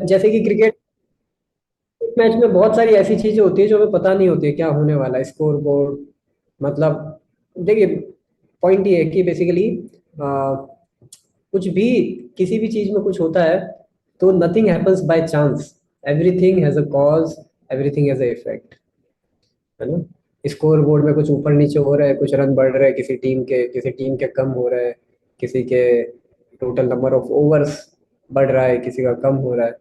जैसे कि cricket match में बहुत सारी ऐसी चीजें होती है जो हमें पता नहीं होती है क्या होने वाला है, स्कोर बोर्ड, मतलब देखिए, पॉइंट ये है कि बेसिकली कुछ भी, किसी भी चीज में कुछ होता है तो nothing happens by chance, everything has a cause, everything has a effect, है ना। स्कोर बोर्ड में कुछ ऊपर नीचे हो रहा है, कुछ रन बढ़ रहे हैं किसी टीम के कम हो रहे हैं, किसी के टोटल नंबर ऑफ ओवर्स बढ़ रहा है, किसी का कम हो रहा है।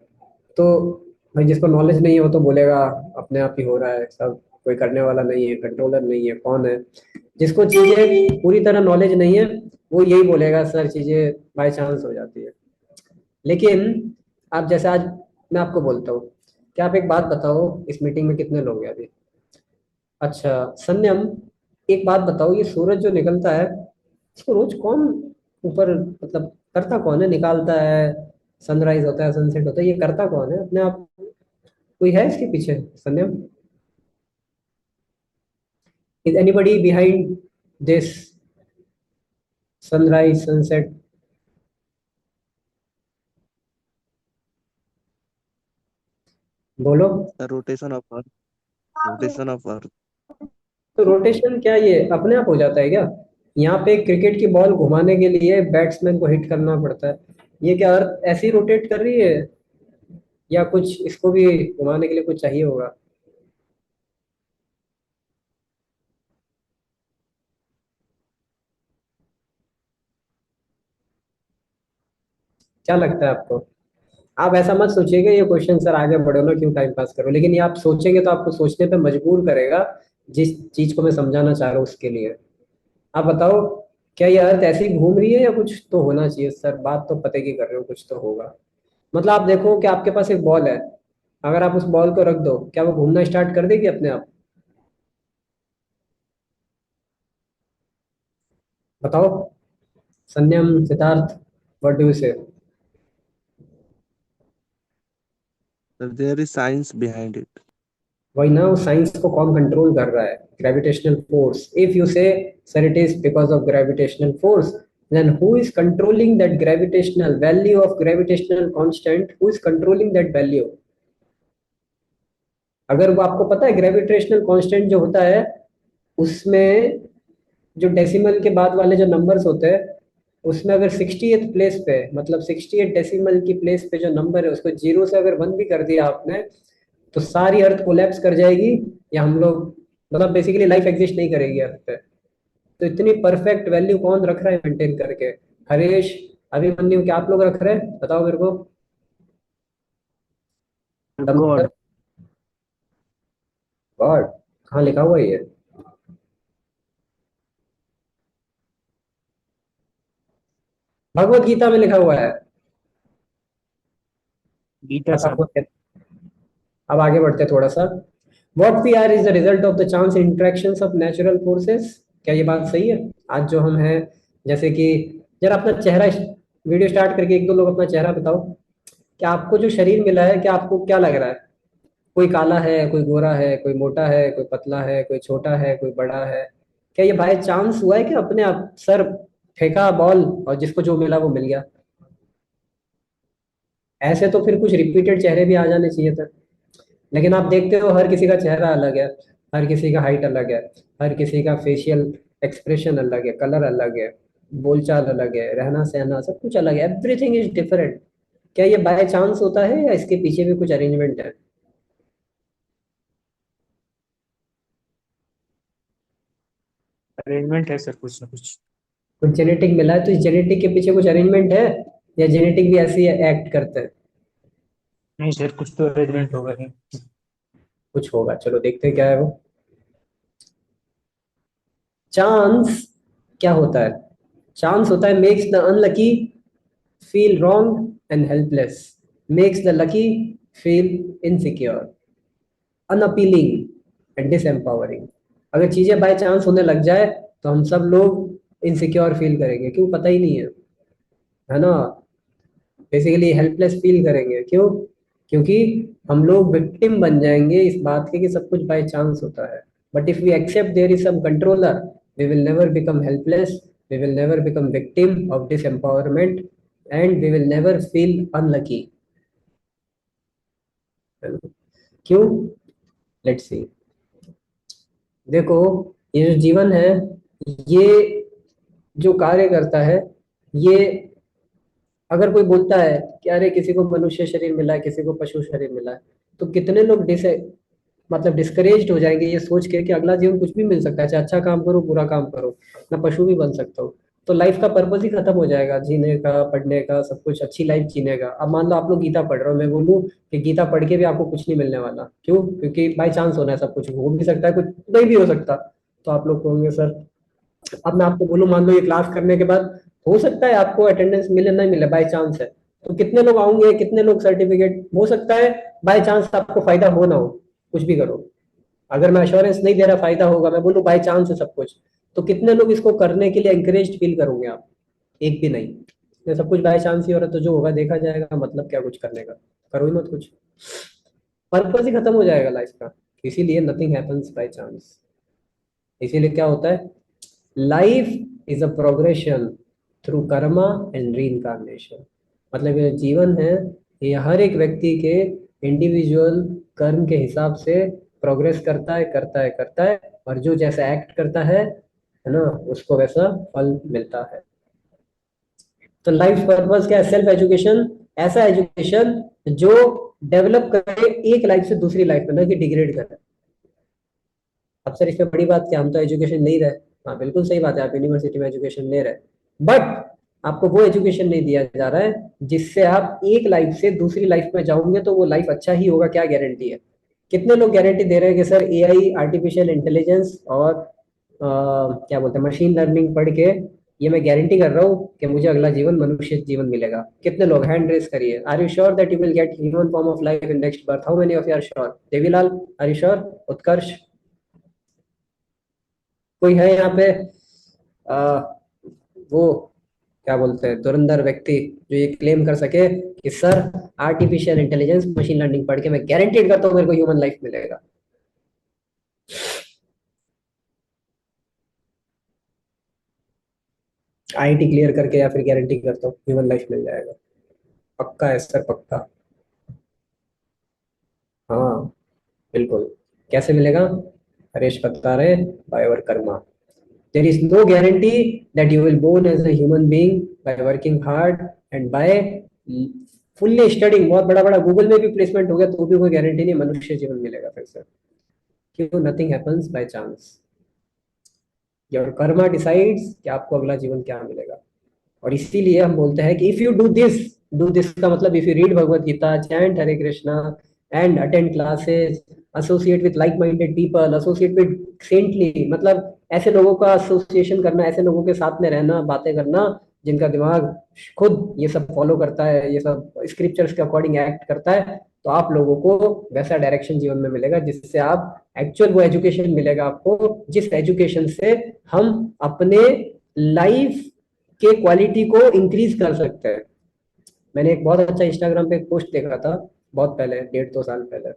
तो भाई जिसको नॉलेज नहीं है वो तो बोलेगा अपने आप ही हो रहा है सब, कोई करने वाला नहीं है, कंट्रोलर नहीं है, कौन है। जिसको चीजें पूरी तरह नॉलेज नहीं है वो यही बोलेगा सर चीजें बाय चांस हो जाती है। लेकिन आप जैसे आज मैं आपको बोलता हूँ कि आप एक बात बताओ, इस मीटिंग में कितने लोग हैं अभी? अच्छा संयम, एक बात बताओ, ये सूरज जो निकलता है इसको रोज कौन ऊपर, मतलब करता कौन है, निकालता है, सनराइज होता है सनसेट होता है, ये करता कौन है अपने आप? कोई है इसके पीछे संयम? Is anybody behind this sunrise sunset? बोलो। The rotation of Earth. Rotation of Earth. तो रोटेशन क्या ये अपने आप हो जाता है क्या? यहाँ पे क्रिकेट की बॉल घुमाने के लिए बैट्समैन को हिट करना पड़ता है, ये क्या अर्थ ऐसी रोटेट कर रही है या कुछ इसको भी घुमाने के लिए कुछ चाहिए होगा? क्या लगता है आपको? आप ऐसा मत सोचिएगा ये क्वेश्चन सर आगे बढ़ो ना क्यों टाइम पास करो, लेकिन ये आप सोचेंगे तो आपको सोचने पे मजबूर करेगा, जिस चीज को मैं समझाना चाह रहा हूँ उसके लिए। आप बताओ, क्या ये अर्थ ऐसी घूम रही है या कुछ तो होना चाहिए सर? बात तो पते की कर रहे हो, कुछ तो होगा। मतलब आप देखो कि आपके पास एक बॉल है, अगर आप उस बॉल को रख दो क्या वो घूमना स्टार्ट कर देगी अपने आप? बताओ संयम, सिद्धार्थ, व्हाट डू यू से? There is science behind it. वही ना, उस साइंस को कौन कंट्रोल कर रहा है? Gravitational force. If you say sir it is because of gravitational force, then who is controlling that gravitational value of gravitational constant, who is controlling that value? अगर वो आपको पता है ग्रेविटेशनल कांस्टेंट जो होता है उसमें जो डेसिमल के बाद वाले जो नंबर्स होते हैं उसमें अगर 68th प्लेस पे, मतलब 68 डेसिमल की प्लेस पे जो नंबर है उसको जीरो से अगर वन भी कर दिया आपने तो सारी अर्थ कोलैप्स कर जाएगी, या हम लोग, मतलब बेसिकली लाइफ एग्जिस्ट नहीं करेगी अर्थ पे। तो इतनी परफेक्ट वैल्यू कौन रख रहा है मेंटेन करके? हरीश, अभिमन्यु, क्या आप लोग रख रहे हैं बताओ मेरे को? गॉड। गॉड? कहाँ लिखा हुआ है ये? भगवत गीता में लिखा हुआ है। गीता सर। बताओ। अब आगे बढ़ते हैं थोड़ा सा। What we are is the result of the chance interactions of natural forces. क्या ये बात सही है? आज जो हम हैं, जैसे कि जरा अपना चेहरा, वीडियो स्टार्ट करके एक दो लोग अपना चेहरा बताओ। क्या आपको जो शरीर मिला है क्या आपको क्या लग रहा है? कोई काला है, कोई गोरा है, कोई मोटा है, कोई पतला है, कोई छोटा है, कोई बड़ा है? क्या ये बाय चांस हुआ है कि अपने आप सर फेंका बॉल और जिसको जो मिला वो मिल गया? ऐसे तो फिर कुछ रिपीटेड चेहरे भी आ जाने चाहिए थे। लेकिन आप देखते हो हर किसी का चेहरा अलग है, हर किसी का हाइट अलग है, हर किसी का फेशियल एक्सप्रेशन अलग है, कलर अलग है, बोलचाल अलग है, रहना सहना सब कुछ अलग है, एवरीथिंग इज डिफरेंट। क्या ये बाय चांस होता है या इसके पीछे भी कुछ अरेंजमेंट है? अरेंजमेंट है सर, कुछ ना कुछ। कुछ जेनेटिक मिला है तो इस जेनेटिक के पीछे कुछ अरेंजमेंट है, या जेनेटिक भी ऐसे ही एक्ट करते हैं? नहीं सर, कुछ तो अरेंजमेंट होगा ही। कुछ होगा, चलो देखते हैं क्या है वो। चांस क्या होता है? चांस होता है makes the unlucky feel wrong and helpless, makes the lucky feel insecure, unappealing and disempowering। अगर चीजें बाय चांस होने लग जाए तो हम सब लोग इनसिक्योर फील करेंगे, क्यों पता ही नहीं है ना। बेसिकली हेल्पलेस फील करेंगे, क्यों? क्योंकि हम लोग विक्टिम बन जाएंगे इस बात के कि सब कुछ बाय चांस होता है। But if we accept there is some controller, we will never become helpless, we will never become victim of disempowerment, and we will never feel unlucky. है ना? क्यों? Let's see. देखो, ये जो जीवन है, ये जो कार्य करता है, ये अगर कोई बोलता है कि अरे किसी को मनुष्य शरीर मिला है, किसी को पशु शरीर मिला है, तो कितने लोग मतलब डिस्करेज्ड हो जाएंगे ये सोच के कि अगला जीवन कुछ भी मिल सकता है, चाहे अच्छा काम करो बुरा काम करो, मैं पशु भी बन सकता हूँ। तो लाइफ का पर्पस ही खत्म हो जाएगा, जीने का, पढ़ने का, सब कुछ, अच्छी लाइफ जीने का। अब मान लो आप लोग गीता पढ़ रहे हो, मैं बोलूँ कि गीता पढ़ के भी आपको कुछ नहीं मिलने वाला, क्यों? क्योंकि बाई चांस होना है, सब कुछ हो भी सकता है, कुछ नहीं भी हो सकता। तो आप लोग कहोगे सर, अब मैं आपको बोलूं मान लो ये क्लास करने के बाद हो सकता है आपको अटेंडेंस मिले नहीं मिले, बाय चांस है, तो कितने लोग आएंगे, कितने लोग सर्टिफिकेट, हो सकता है बाय चांस आपको फायदा हो ना हो, कुछ भी करो। अगर मैं अश्योरेंस नहीं दे रहा फायदा होगा, मैं बोलूँ बाय चांस है सब कुछ, तो कितने लोग इसको करने के लिए एंकरेज फील करोगे आप? एक भी नहीं। ये सब कुछ बाय चांस ही हो रहा है, तो जो होगा देखा जाएगा, मतलब क्या कुछ करने का, करो ही मत कुछ, पर्पस ही खत्म हो जाएगा लाइफ का। इसीलिए नथिंग हैपेंस बाय चांस। इसीलिए क्या होता है, life is a progression through Karma and re incarnation. मतलब ये जीवन है, ये हर एक व्यक्ति के इंडिविजुअल कर्म के हिसाब से प्रोग्रेस करता है, करता है, करता है, और जो जैसा एक्ट करता है ना, उसको वैसा फल मिलता है। तो लाइफ पर्पस क्या है? सेल्फ एजुकेशन, ऐसा एजुकेशन जो डेवलप करे एक लाइफ से दूसरी लाइफ में, ना कि डिग्रेड करे। अब सर इसमें बड़ी बात क्या, हम तो एजुकेशन नहीं रहे। हाँ बिल्कुल सही बात है, आप यूनिवर्सिटी में एजुकेशन ले रहे, बट आपको वो एजुकेशन नहीं दिया जा रहा है जिससे आप एक लाइफ से दूसरी लाइफ में जाओगे तो वो लाइफ अच्छा ही होगा, क्या गारंटी है? कितने लोग गारंटी दे रहे हैं कि सर एआई, आर्टिफिशियल इंटेलिजेंस और क्या बोलते हैं, मशीन लर्निंग पढ़ के ये मैं गारंटी कर रहा हूँ कि मुझे अगला जीवन मनुष्य जीवन मिलेगा? कितने लोग, हैंड रेस करिए। Are you sure that you will get human form of life in next birth? How many of you are sure? Devilal, are you sure? Utkarsh, कोई है यहाँ पे आ, वो क्या बोलते हैं, धुरंधर व्यक्ति जो ये क्लेम कर सके कि sir artificial intelligence, machine learning पढ़ के मैं गारंटीड करता हूँ मेरे को ह्यूमन लाइफ मिलेगा? आईआईटी क्लियर करके या फिर गारंटी करता हूँ ह्यूमन लाइफ मिल जाएगा? पक्का है सर, पक्का। हाँ बिल्कुल। कैसे मिलेगा? हरेश बता रहे, by our Karma. There is no guarantee that you will born as a human being by working hard and by fully studying। बहुत बड़ा बड़ा गूगल में भी प्लेसमेंट हो गया तो भी कोई गारंटी नहीं मनुष्य जीवन मिलेगा फिर से। क्यों? Nothing happens by chance. Your Karma decides कि आपको अगला जीवन क्या मिलेगा। और इसीलिए हम बोलते हैं कि इफ यू डू दिस का मतलब if you read Bhagavad Gita, chant Hare Krishna and attend classes, associate with like minded people, associate with saintly, मतलब ऐसे लोगों का एसोसिएशन करना, ऐसे लोगों के साथ में रहना, बातें करना जिनका दिमाग खुद ये सब फॉलो करता है, ये सब स्क्रिप्चर्स के अकॉर्डिंग एक्ट करता है, तो आप लोगों को वैसा डायरेक्शन जीवन में मिलेगा जिससे आप एक्चुअल वो एजुकेशन मिलेगा आपको, जिस एजुकेशन से हम अपने लाइफ के क्वालिटी को इंक्रीज कर सकते हैं। मैंने एक बहुत अच्छा इंस्टाग्राम पे एक पोस्ट देखा था, बहुत पहले, 1.5-2 साल पहले।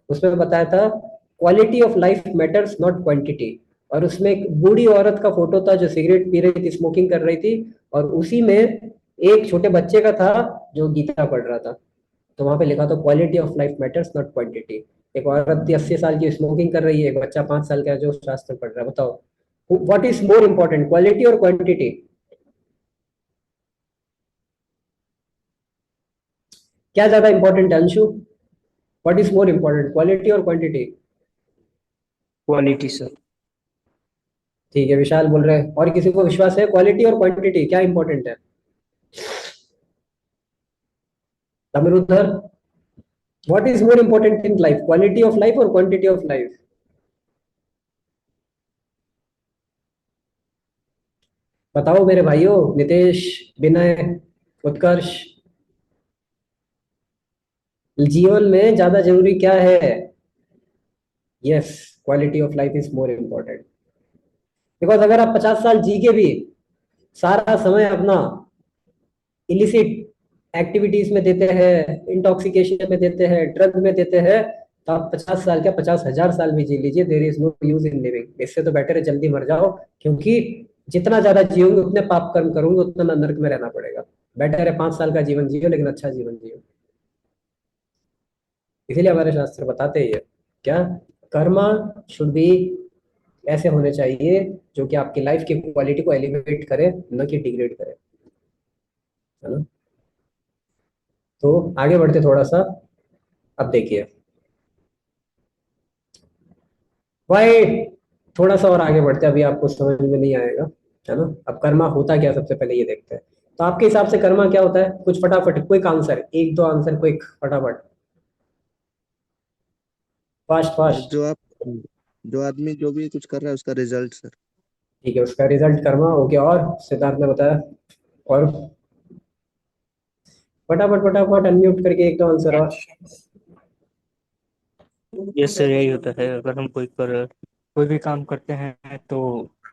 उसमें बताया था quality of life matters not quantity. और उसमें एक बूढ़ी औरत का फोटो था जो सिगरेट पी रही थी, स्मोकिंग कर रही थी, और उसी में एक छोटे बच्चे का था जो गीता पढ़ रहा था। तो वहां पे लिखा था quality of life matters not quantity. एक औरत थी 80 साल की, स्मोकिंग कर रही है, एक बच्चा 5 साल का है जो शास्त्र पढ़ रहा है। बताओ what is more important, quality और क्वांटिटी? क्या ज्यादा इंपॉर्टेंट है Anshu? What is more important, quality और क्वांटिटी? Quality sir. ठीक है, विशाल बोल रहे हैं, और किसी को विश्वास है क्वालिटी और क्वांटिटी क्या इंपॉर्टेंट है? Amruddhar, what is more important in life, quality of life और क्वांटिटी ऑफ लाइफ? बताओ मेरे भाइयों, नितेश, विनय, उत्कर्ष, जीवन में ज्यादा जरूरी क्या है? Yes, quality of life is more important. Because अगर आप 50 साल जी के भी सारा समय अपना इलिसिट एक्टिविटीज में देते हैं, इंटॉक्सिकेशन में देते हैं, ड्रग में देते हैं, तो आप 50 साल क्या 50,000 साल भी जी लीजिए, there is no use in living. इससे तो बेटर है जल्दी मर जाओ, क्योंकि जितना ज्यादा जियोगे उतने पाप कर्म करोगे, उतना नरक में रहना पड़ेगा। बेटर है 5 साल का जीवन जियो लेकिन अच्छा जीवन जियो। इसीलिए हमारे शास्त्र बताते ही है क्या, कर्मा शुड बी ऐसे होने चाहिए जो कि आपकी लाइफ की क्वालिटी को एलिवेट करे, न कि डिग्रेड करे, है ना। तो आगे बढ़ते थोड़ा सा। अब देखिए भाई, थोड़ा सा और आगे बढ़ते हैं, अभी आपको समझ में नहीं आएगा, है ना। अब कर्मा होता क्या, सबसे पहले ये देखते हैं। तो आपके हिसाब से कर्मा क्या होता है, कुछ फटाफट क्विक आंसर, एक दो आंसर क्विक फटाफट, फास्ट फास्ट। जो आप जो आदमी जो भी कुछ कर रहा है उसका रिजल्ट सर। ठीक है, उसका रिजल्ट कर्मा हो गया, और सिद्धार्थ ने बताया, और फटाफट फटाफट अनम्यूट करके एक दो आंसर और। ये सर यही होता है, अगर हम कोई भी काम करते हैं तो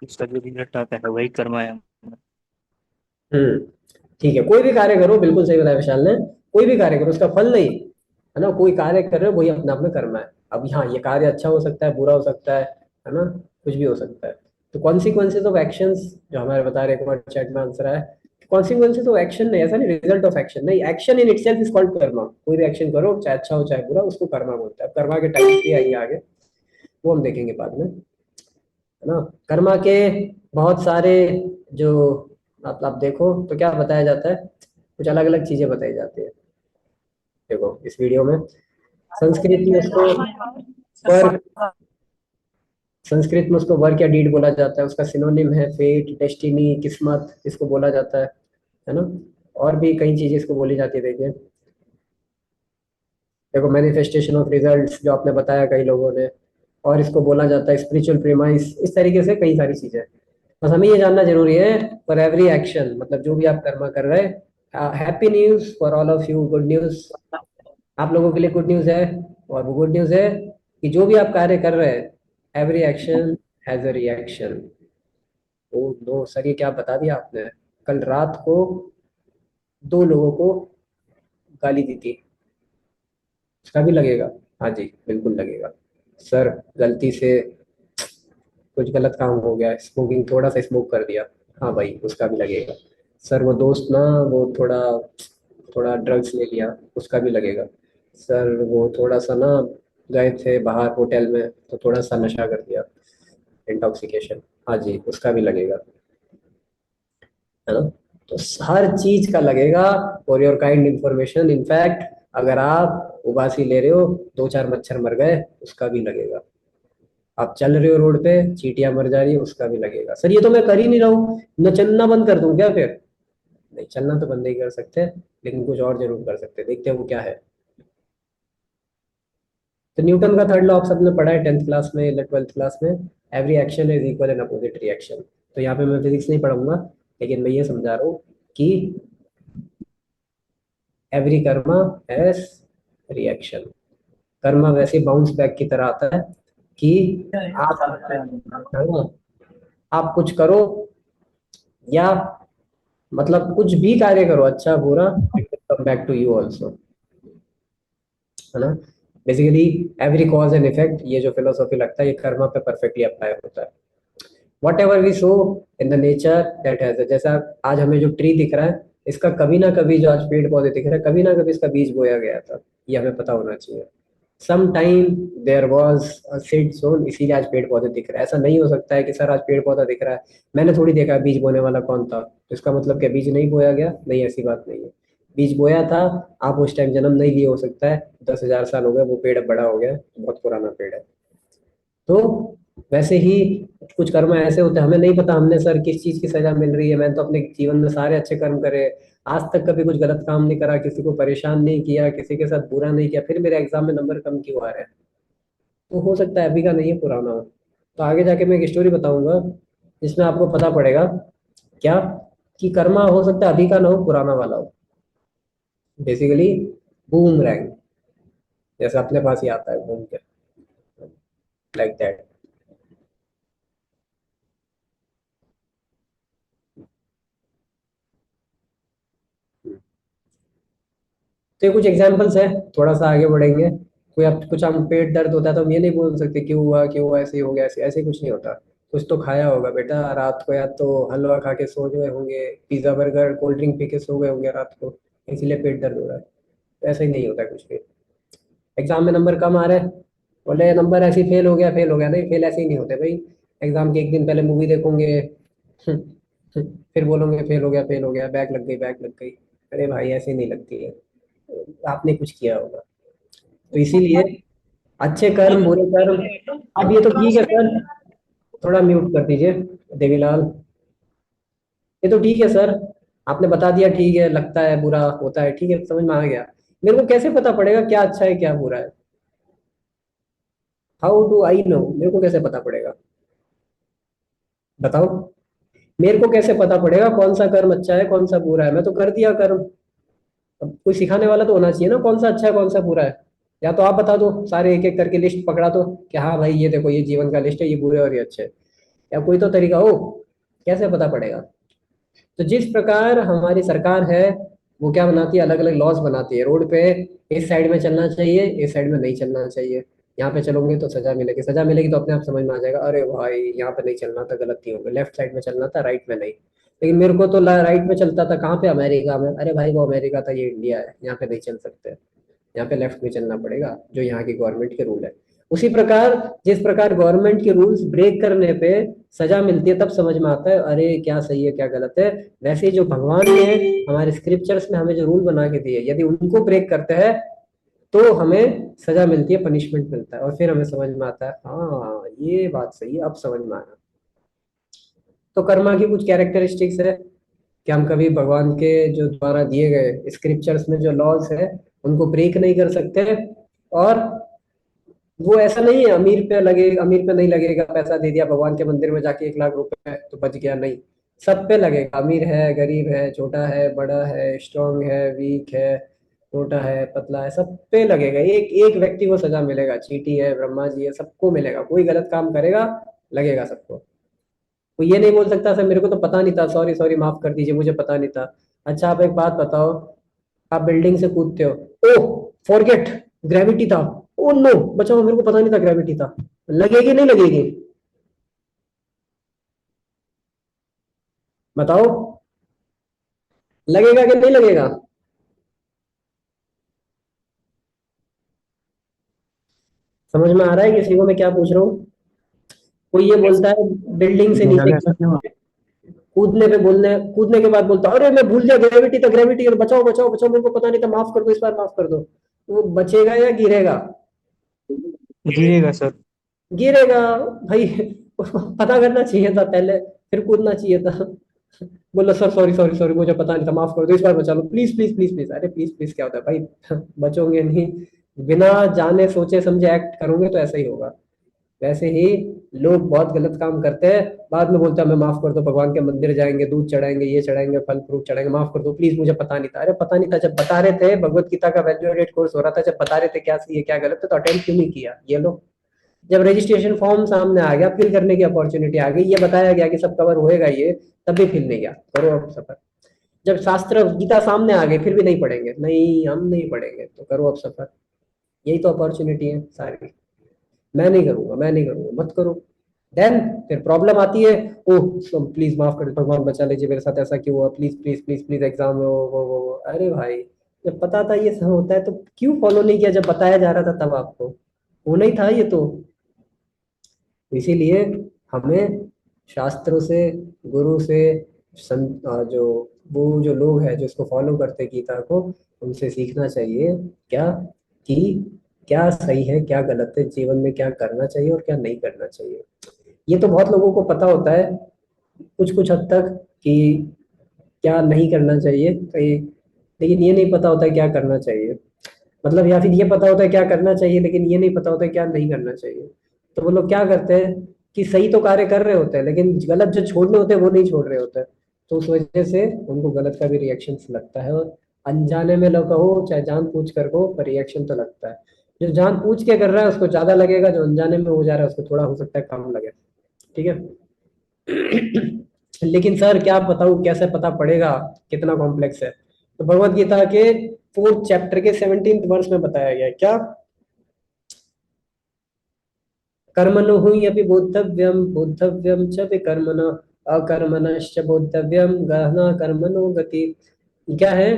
उसका जो रिजल्ट आता है वही कर्म है। हम्म, ठीक है, कोई भी कार्य करो, बिल्कुल सही बताया विशाल ने। कोई भी कार्य करो, उसका फल नहीं, है ना, कोई कार्य कर रहे हो वही अपने आप में कर्म है। अब हाँ, ये कार्य अच्छा हो सकता है, बुरा हो सकता है ना, कुछ भी हो सकता है। तो कॉन्सिक्वेंसेज ऑफ एक्शंस, जो हमारे बता रहे, एक बार चैट में आंसर है, कॉन्सिक्वेंसेज ऑफ एक्शन नहीं, ऐसा नहीं, रिजल्ट ऑफ एक्शन नहीं, action in itself is called Karma. कोई भी एक्शन करो, चाहे अच्छा हो चाहे बुरा, उसको कर्मा बोलते हैं। अब कर्मा के टाइप भी आएंगे आगे, वो हम देखेंगे बाद में, है ना। कर्मा के बहुत सारे जो, आप देखो तो क्या बताया जाता है, कुछ अलग अलग चीजें बताई जाती है। देखो इस वीडियो में संस्कृत में उसको वर्क, संस्कृत में उसको वर्क या डीड बोला जाता है, उसका सिनोनिम है फेट, डेस्टिनी, किस्मत, इसको बोला जाता है ना। और भी कई चीजें इसको बोली जाती है, देखिए। देखो मैनिफेस्टेशन ऑफ रिजल्ट्स, जो आपने बताया कई लोगों ने, और इसको बोला जाता है स्पिरिचुअल प्रीमाइस, इस तरीके से कई सारी चीजें। बस हमें ये जानना जरूरी है, फॉर एवरी एक्शन, मतलब जो भी आप कर्मा कर रहे हैं, happy news for all of you, good news, आप लोगों के लिए गुड न्यूज है। और वो गुड न्यूज है कि जो भी आप कार्य कर रहे हैं, every action has a reaction. Oh no sir, ये क्या बता दिया आपने, कल रात को दो लोगों को गाली दी थी, उसका भी लगेगा। हाँ जी, बिल्कुल लगेगा। सर गलती से कुछ गलत काम हो गया, स्मोकिंग, थोड़ा सा स्मोक कर दिया, हाँ भाई उसका भी लगेगा। सर वो दोस्त ना, वो थोड़ा थोड़ा ड्रग्स ले लिया, उसका भी लगेगा। सर वो थोड़ा सा ना, गए थे बाहर होटल में तो थोड़ा सा नशा कर दिया, इंटॉक्सिकेशन, हाँ जी उसका भी लगेगा, है ना। तो हर चीज का लगेगा, for your kind information. In fact अगर आप उबासी ले रहे हो, दो चार मच्छर मर गए, उसका भी लगेगा। आप चल रहे हो रोड पे, चींटियां मर जा रही है, उसका भी लगेगा। सर ये तो मैं कर ही नहीं रहा हूँ, मैं चलना बंद कर दूं क्या फिर? नहीं, चलना तो बंद नहीं कर सकते, लेकिन कुछ और जरूर कर सकते हैं, देखते हैं वो क्या है। तो न्यूटन का थर्ड लॉ आप सबने पढ़ा है 10th क्लास में या 12th क्लास में, every action is equal and opposite reaction. तो यहाँ पे मैं फिजिक्स नहीं पढ़ूंगा, लेकिन मैं ये समझा रहा हूँ कि एवरी कर्मा एज रिएक्शन। कर्मा वैसे बाउंस बैक की तरह आता है कि आप, है ना, आप कुछ करो, या मतलब कुछ भी कार्य करो, अच्छा बुरा, it will come back to you also, है ना। Basically every cause and effect, ये जो फिलोसॉफी लगता है, ये कर्मा पे परफेक्टली अप्लाई होता है। Whatever we sow in the nature that has, जैसा आज हमें जो ट्री दिख रहा है, इसका कभी ना कभी, जो आज पेड़ पौधे दिख रहे हैं, कभी ना कभी इसका बीज बोया गया था, ये हमें पता होना चाहिए। Some time there was a seed sown, इसीलिए आज पेड़ पौधे दिख रहे हैं। ऐसा नहीं हो सकता है कि सर आज पेड़ पौधा दिख रहा है, मैंने थोड़ी देखा बीज बोने वाला कौन था, तो इसका मतलब क्या बीज नहीं बोया गया? नहीं, ऐसी बात नहीं है, बीज बोया था। आप उस टाइम जन्म नहीं लिए हो सकता है, 10,000 साल हो गए, वो पेड़ अब बड़ा हो गया, बहुत पुराना पेड़ है। तो वैसे ही कुछ कर्म ऐसे होते हैं, हमें नहीं पता हमने सर किस चीज की सजा मिल रही है। मैंने तो अपने जीवन में सारे अच्छे कर्म करे, आज तक कभी कुछ गलत काम नहीं करा, किसी को परेशान नहीं किया, किसी के साथ बुरा नहीं किया, फिर मेरे एग्जाम में नंबर कम क्यों आ रहे हैं? तो हो सकता है अभी का नहीं है, पुराना हो। तो आगे जाके मैं एक स्टोरी बताऊंगा जिसमें आपको पता पड़ेगा क्या, कि कर्मा हो सकता है अभी का ना हो, पुराना वाला हो। बेसिकली बूम रैंक, जैसे अपने पास ही आता है घूम के, लाइक दैट। तो ये कुछ एग्जांपल्स है, थोड़ा सा आगे बढ़ेंगे। कोई आप कुछ, हम पेट दर्द होता है तो हम ये नहीं बोल सकते क्यों हुआ, ऐसे ही हो गया, ऐसे ऐसे कुछ नहीं होता। कुछ तो खाया होगा बेटा रात को, या तो हलवा खा के सो गए होंगे, pizza burger cold drink P के सो गए होंगे रात को, इसीलिए पेट दर्द हो रहा है। तो ऐसा ही नहीं होता कुछ भी। एग्जाम में नंबर कम आ रहे हैं, बोले नंबर ऐसे ही फेल हो गया, फेल हो गया। नहीं, फेल ऐसे ही नहीं होते भाई। एग्जाम के एक दिन पहले मूवी देखोगे, फिर बोलोगे फेल हो गया, फेल हो गया, बैक लग गई, बैक लग गई। अरे भाई ऐसे नहीं लगती है, आपने कुछ किया होगा। तो इसीलिए अच्छे कर्म बुरे कर्म। अब ये तो ठीक है सर, थोड़ा म्यूट कर दीजिए देवीलाल। ये तो ठीक है सर, आपने बता दिया, ठीक है, लगता है बुरा होता है, ठीक है, समझ में आ गया। मेरे को कैसे पता पड़ेगा क्या अच्छा है क्या बुरा है? हाउ डू आई नो, मेरे को कैसे पता पड़ेगा? बताओ, मेरे को कैसे पता पड़ेगा कौन सा कर्म अच्छा है कौन सा बुरा है? मैं तो कर दिया कर्म। अब कोई सिखाने वाला तो होना चाहिए ना, कौन सा अच्छा है कौन सा बुरा है। या तो आप बता दो, सारे एक एक करके लिस्ट पकड़ा दो कि हाँ भाई ये देखो, ये जीवन का लिस्ट है, ये बुरे और ये अच्छे। या कोई तो तरीका हो, कैसे पता पड़ेगा? तो जिस प्रकार हमारी सरकार है, वो क्या बनाती है, अलग अलग लॉज बनाती है रोड पे। इस साइड में चलना चाहिए, इस साइड में नहीं चलना चाहिए। यहाँ पे चलोगे तो सजा मिलेगी, सजा मिलेगी तो अपने आप समझ में आ जाएगा, अरे भाई यहाँ पे नहीं चलना था, गलती हो गई, लेफ्ट साइड में चलना था, राइट में नहीं। लेकिन मेरे को तो राइट में चलता था, कहाँ पे, अमेरिका में। अरे भाई वो अमेरिका था, ये इंडिया है, यहाँ पे नहीं चल सकते, यहाँ पे लेफ्ट में चलना पड़ेगा, जो यहाँ की गवर्नमेंट के रूल है। उसी प्रकार जिस प्रकार गवर्नमेंट के रूल्स ब्रेक करने पे सजा मिलती है, तब समझ में आता है अरे क्या सही है क्या गलत है। वैसे ही जो भगवान ने हमारे स्क्रिप्चर्स में हमें जो रूल बना के दिए, यदि उनको ब्रेक करते हैं तो हमें सजा मिलती है, पनिशमेंट मिलता है, और फिर हमें समझ में आता है हाँ ये बात सही है, अब समझ में आया। तो कर्मा की कुछ कैरेक्टरिस्टिक्स है कि हम कभी भगवान के जो द्वारा दिए गए स्क्रिप्चर्स में जो लॉज है उनको ब्रेक नहीं कर सकते। और वो ऐसा नहीं है अमीर पे लगे, अमीर पे नहीं लगेगा, पैसा दे दिया भगवान के मंदिर में जाके 1 लाख रुपए तो बच गया, नहीं। सब पे लगेगा, अमीर है गरीब है, छोटा है बड़ा है, स्ट्रांग है वीक है, मोटा है पतला है, सब पे लगेगा। एक एक व्यक्ति को सजा मिलेगा, चींटी है ब्रह्मा जी है, सबको मिलेगा। कोई गलत काम करेगा, लगेगा सबको। वो ये नहीं बोल सकता सर मेरे को तो पता नहीं था, सॉरी सॉरी माफ कर दीजिए, मुझे पता नहीं था। अच्छा आप एक बात बताओ, आप बिल्डिंग से कूदते हो, ओह फॉरगेट, ग्रेविटी था, ओ नो बचाओ मेरे को पता नहीं था ग्रेविटी था, लगेगी नहीं लगेगी? बताओ, लगेगा कि नहीं लगेगा? समझ में आ रहा है किसी को मैं क्या पूछ रहा हूँ? कोई ये बोलता है बिल्डिंग से नीचे जनरल ऐसा क्यों? कूदने पे, बोलने कूदने के बाद बोलता है अरे मैं भूल गया ग्रेविटी था, ग्रेविटी, बचाओ बचाओ बचाओ मेरे को पता नहीं था, माफ कर दो, इस बार माफ कर दो। वो बचेगा या गिरेगा? गिरेगा सर। गिरेगा भाई। उसको पता करना चाहिए था पहले, फिर कूदना चाहिए था। बोलो सर सॉरी सॉरी सॉरी मुझे पता नहीं था, माफ कर दो, इस बार बचा लो प्लीज प्लीज प्लीज प्लीज। अरे प्लीज प्लीज क्या होता है भाई? बचोगे नहीं, बिना जाने सोचे समझे एक्ट करोगे तो ऐसा ही होगा। वैसे ही लोग बहुत गलत काम करते हैं, बाद में बोलते हैं हमें माफ कर दो, भगवान के मंदिर जाएंगे, दूध चढ़ाएंगे, ये चढ़ाएंगे, फल फ्रूट चढ़ाएंगे, माफ कर दो प्लीज मुझे पता नहीं था। अरे पता नहीं था जब बता रहे थे, भगवत गीता का वैल्यू एडेड कोर्स हो रहा था, जब बता रहे थे क्या सही है क्या गलत है, तो अटेम्प्ट क्यों नहीं किया? ये लो, जब रजिस्ट्रेशन फॉर्म सामने आ गया, फिल करने की अपॉर्चुनिटी आ गई, ये बताया गया कि सब कवर होएगा ये, तब भी फिल नहीं किया, करो अब सफर। जब शास्त्र गीता सामने आ गई फिर भी नहीं पढ़ेंगे, नहीं हम नहीं पढ़ेंगे, तो करो अब सफर। यही तो अपॉर्चुनिटी है सारी। मैं नहीं करूंगा, मैं नहीं करूंगा, मत करो। देन फिर प्रॉब्लम आती है, ओह प्लीज माफ कर दो, भगवान बचा लीजिए, मेरे साथ ऐसा क्यों हुआ, please please please please exam में वो। अरे भाई जब पता था ये सब होता है तो क्यों फॉलो नहीं किया, जब बताया जा रहा था तब आपको होना ही था ये तो। इसीलिए हमें शास्त्रों से, गुरु से, जो वो जो लोग हैं जो इसको फॉलो करते हैं गीता को, उनसे सीखना चाहिए क्या, कि क्या सही है क्या गलत है, जीवन में क्या करना चाहिए और क्या नहीं करना चाहिए। ये तो बहुत लोगों को पता होता है कुछ कुछ हद तक कि क्या नहीं करना चाहिए कहीं, लेकिन ये नहीं पता होता है क्या करना चाहिए। मतलब या फिर ये पता होता है क्या करना चाहिए लेकिन ये नहीं पता होता है क्या नहीं करना चाहिए। तो वो लोग क्या करते हैं कि सही तो कार्य कर रहे होते हैं लेकिन गलत जो छोड़ने होते हैं वो नहीं छोड़ रहे होते हैं। तो उस वजह से उनको गलत का भी रिएक्शन लगता है, और अनजाने में लोग कहो चाहे जान पूछ कर को, पर रिएक्शन तो लगता है। जो जान पूछ के कर रहा है उसको ज्यादा लगेगा, जो अनजाने में हो जा रहा है उसको थोड़ा हो सकता है कम लगे। ठीक है। लेकिन सर क्या बताऊँ कैसे पता पड़ेगा, कितना कॉम्प्लेक्स है। तो भगवत गीता के 4th चैप्टर के 17th वर्स में बताया गया है क्या, कर्मणो हुई अभी बोद्धव्यम, बोद्धव्यम च विकर्मण, अकर्मणश्च बोद्धव्यम, गहना कर्मणो गति। क्या है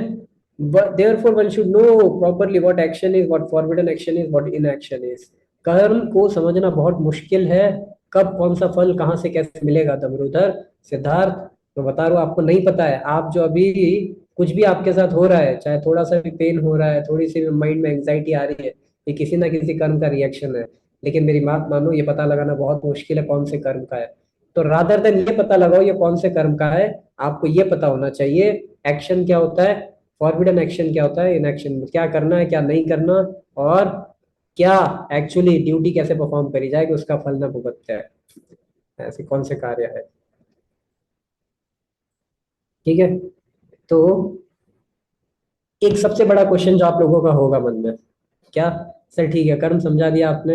Therefore, one should know properly what action is, what forbidden action is, what inaction is. कर्म को समझना बहुत मुश्किल है, कब कौन सा फल कहाँ से कैसे मिलेगा। धनुर्धर सिद्धार्थ, मैं बता रहा हूँ आपको नहीं पता है। आप जो अभी कुछ भी आपके साथ हो रहा है, चाहे थोड़ा सा भी पेन हो रहा है, थोड़ी सी भी माइंड में एंजाइटी आ रही है, ये किसी ना किसी कर्म का रिएक्शन है। लेकिन मेरी बात मानो, ये पता लगाना बहुत मुश्किल है कौन से कर्म का है। तो रादर देन ये पता लगाओ ये कौन से कर्म का है, आपको ये पता होना चाहिए एक्शन क्या होता है, फॉरबिडन एक्शन क्या होता है, इन एक्शन में क्या करना है क्या नहीं करना, और क्या एक्चुअली ड्यूटी कैसे परफॉर्म करी जाए कि उसका फल न भुगत जाए। ऐसे कौन से कार्य है। ठीक है। तो एक सबसे बड़ा क्वेश्चन जो आप लोगों का होगा मन में, क्या सर ठीक है कर्म समझा दिया आपने,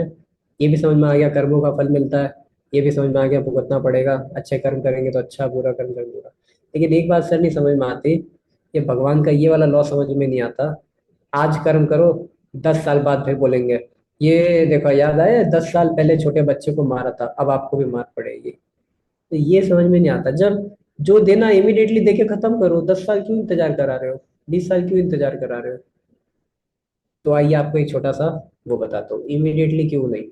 ये भी समझ में आ गया कर्मों का फल मिलता है, ये भी समझ में आ गया भुगतना पड़ेगा, अच्छे कर्म करेंगे तो अच्छा, बुरा कर्म करेंगे बुरा। लेकिन एक बात सर नहीं समझ में आती, ये भगवान का ये वाला लॉ समझ में नहीं आता। आज कर्म करो, 10 साल बाद फिर बोलेंगे ये देखो याद आया 10 साल पहले छोटे बच्चे को मारा था, अब आपको भी मार पड़ेगी। तो ये समझ में नहीं आता, जब जो देना इमीडिएटली देके खत्म करो, 10 साल क्यों इंतजार करा रहे हो, 20 साल क्यों इंतजार करा रहे हो। तो आइए आपको एक छोटा सा वो बताता हूँ इमीडिएटली क्यों नहीं।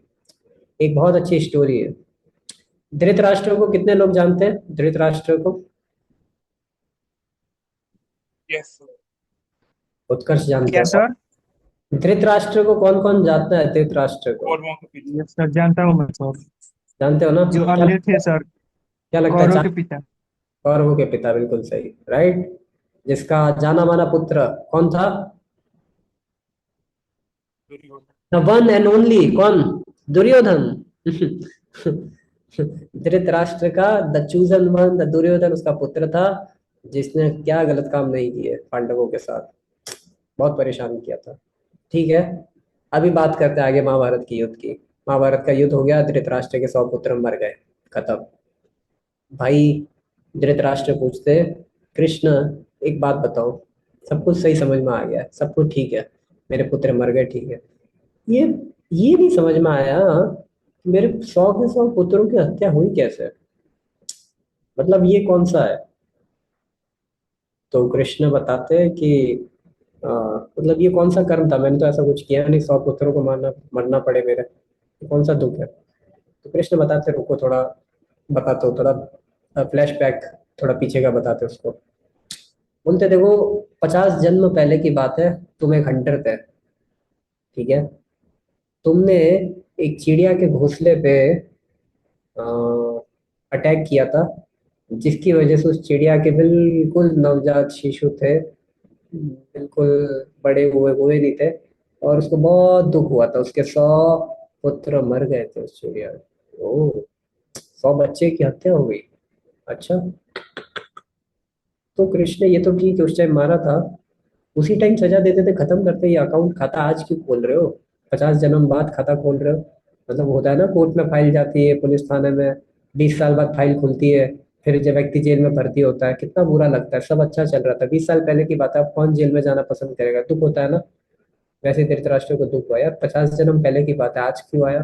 एक बहुत अच्छी स्टोरी है। धृतराष्ट्र को कितने लोग जानते हैं, धृतराष्ट्र को। यस। उत्कर्ष जानते क्या हो। सर? धृतराष्ट्र को कौन कौन जानता है, धृतराष्ट्र को कौरवों के पीछे। यस सर, जानता हूँ मैं सर। जानते हो ना। जो क्या अंधे थे सर, क्या लगता है कौरव के पिता। कौरवों के पिता, बिल्कुल सही, राइट। जिसका जाना माना पुत्र कौन था, Duryodhan. The one and only कौन, दुर्योधन। धृतराष्ट्र का the chosen one, the Duryodhan उसका पुत्र था, जिसने क्या गलत काम नहीं किए पांडवों के साथ, बहुत परेशान किया था। ठीक है। अभी बात करते हैं आगे महाभारत की युद्ध की। महाभारत का युद्ध हो गया, धृतराष्ट्र के 100 पुत्र मर गए, खत्म। भाई धृतराष्ट्र पूछते कृष्ण एक बात बताओ, सब कुछ सही समझ में आ गया, सब कुछ ठीक है, मेरे पुत्र मर गए ठीक है, ये ये नहीं समझ में आया मेरे 100 के 100 पुत्रों की हत्या हुई कैसे, मतलब ये कौन सा है। तो कृष्ण बताते हैं कि मतलब ये कौन सा कर्म था, मैंने तो ऐसा कुछ किया नहीं 100 पुत्रों को मारना मरना पड़े मेरे, ये कौन सा दुख है। तो कृष्ण बताते रुको थोड़ा, बताते हो थोड़ा फ्लैशबैक, थोड़ा पीछे का बताते उसको। बोलते देखो 50 जन्म पहले की बात है, तुम एक हंटर थे, ठीक है। तुमने एक चिड़िया के घोंसले पे अटैक किया था, जिसकी वजह से उस चिड़िया के बिल्कुल नवजात शिशु थे, बिल्कुल बड़े हुए हुए नहीं थे, और उसको बहुत दुख हुआ था, उसके 100 पुत्र मर गए थे उस चिड़िया में। ओ, 100 बच्चे की हत्या हो गई। अच्छा। तो कृष्ण ये तो ठीक है उस टाइम मारा था, उसी टाइम सजा देते थे, खत्म करते, ये अकाउंट खाता आज क्यों खोल रहे हो, 50 जन्म बाद खाता खोल रहे हो। मतलब होता है ना कोर्ट में फाइल जाती है, पुलिस थाने में 20 साल बाद फाइल खुलती है, फिर जब व्यक्ति जेल में भर्ती होता है कितना बुरा लगता है, सब अच्छा चल रहा था 20 साल पहले की बात है, अब कौन जेल में जाना पसंद करेगा, दुख होता है ना। वैसे ही धृतराष्ट्र को दुख हुआ यार, 50 जन्म पहले की बात है आज क्यों आया।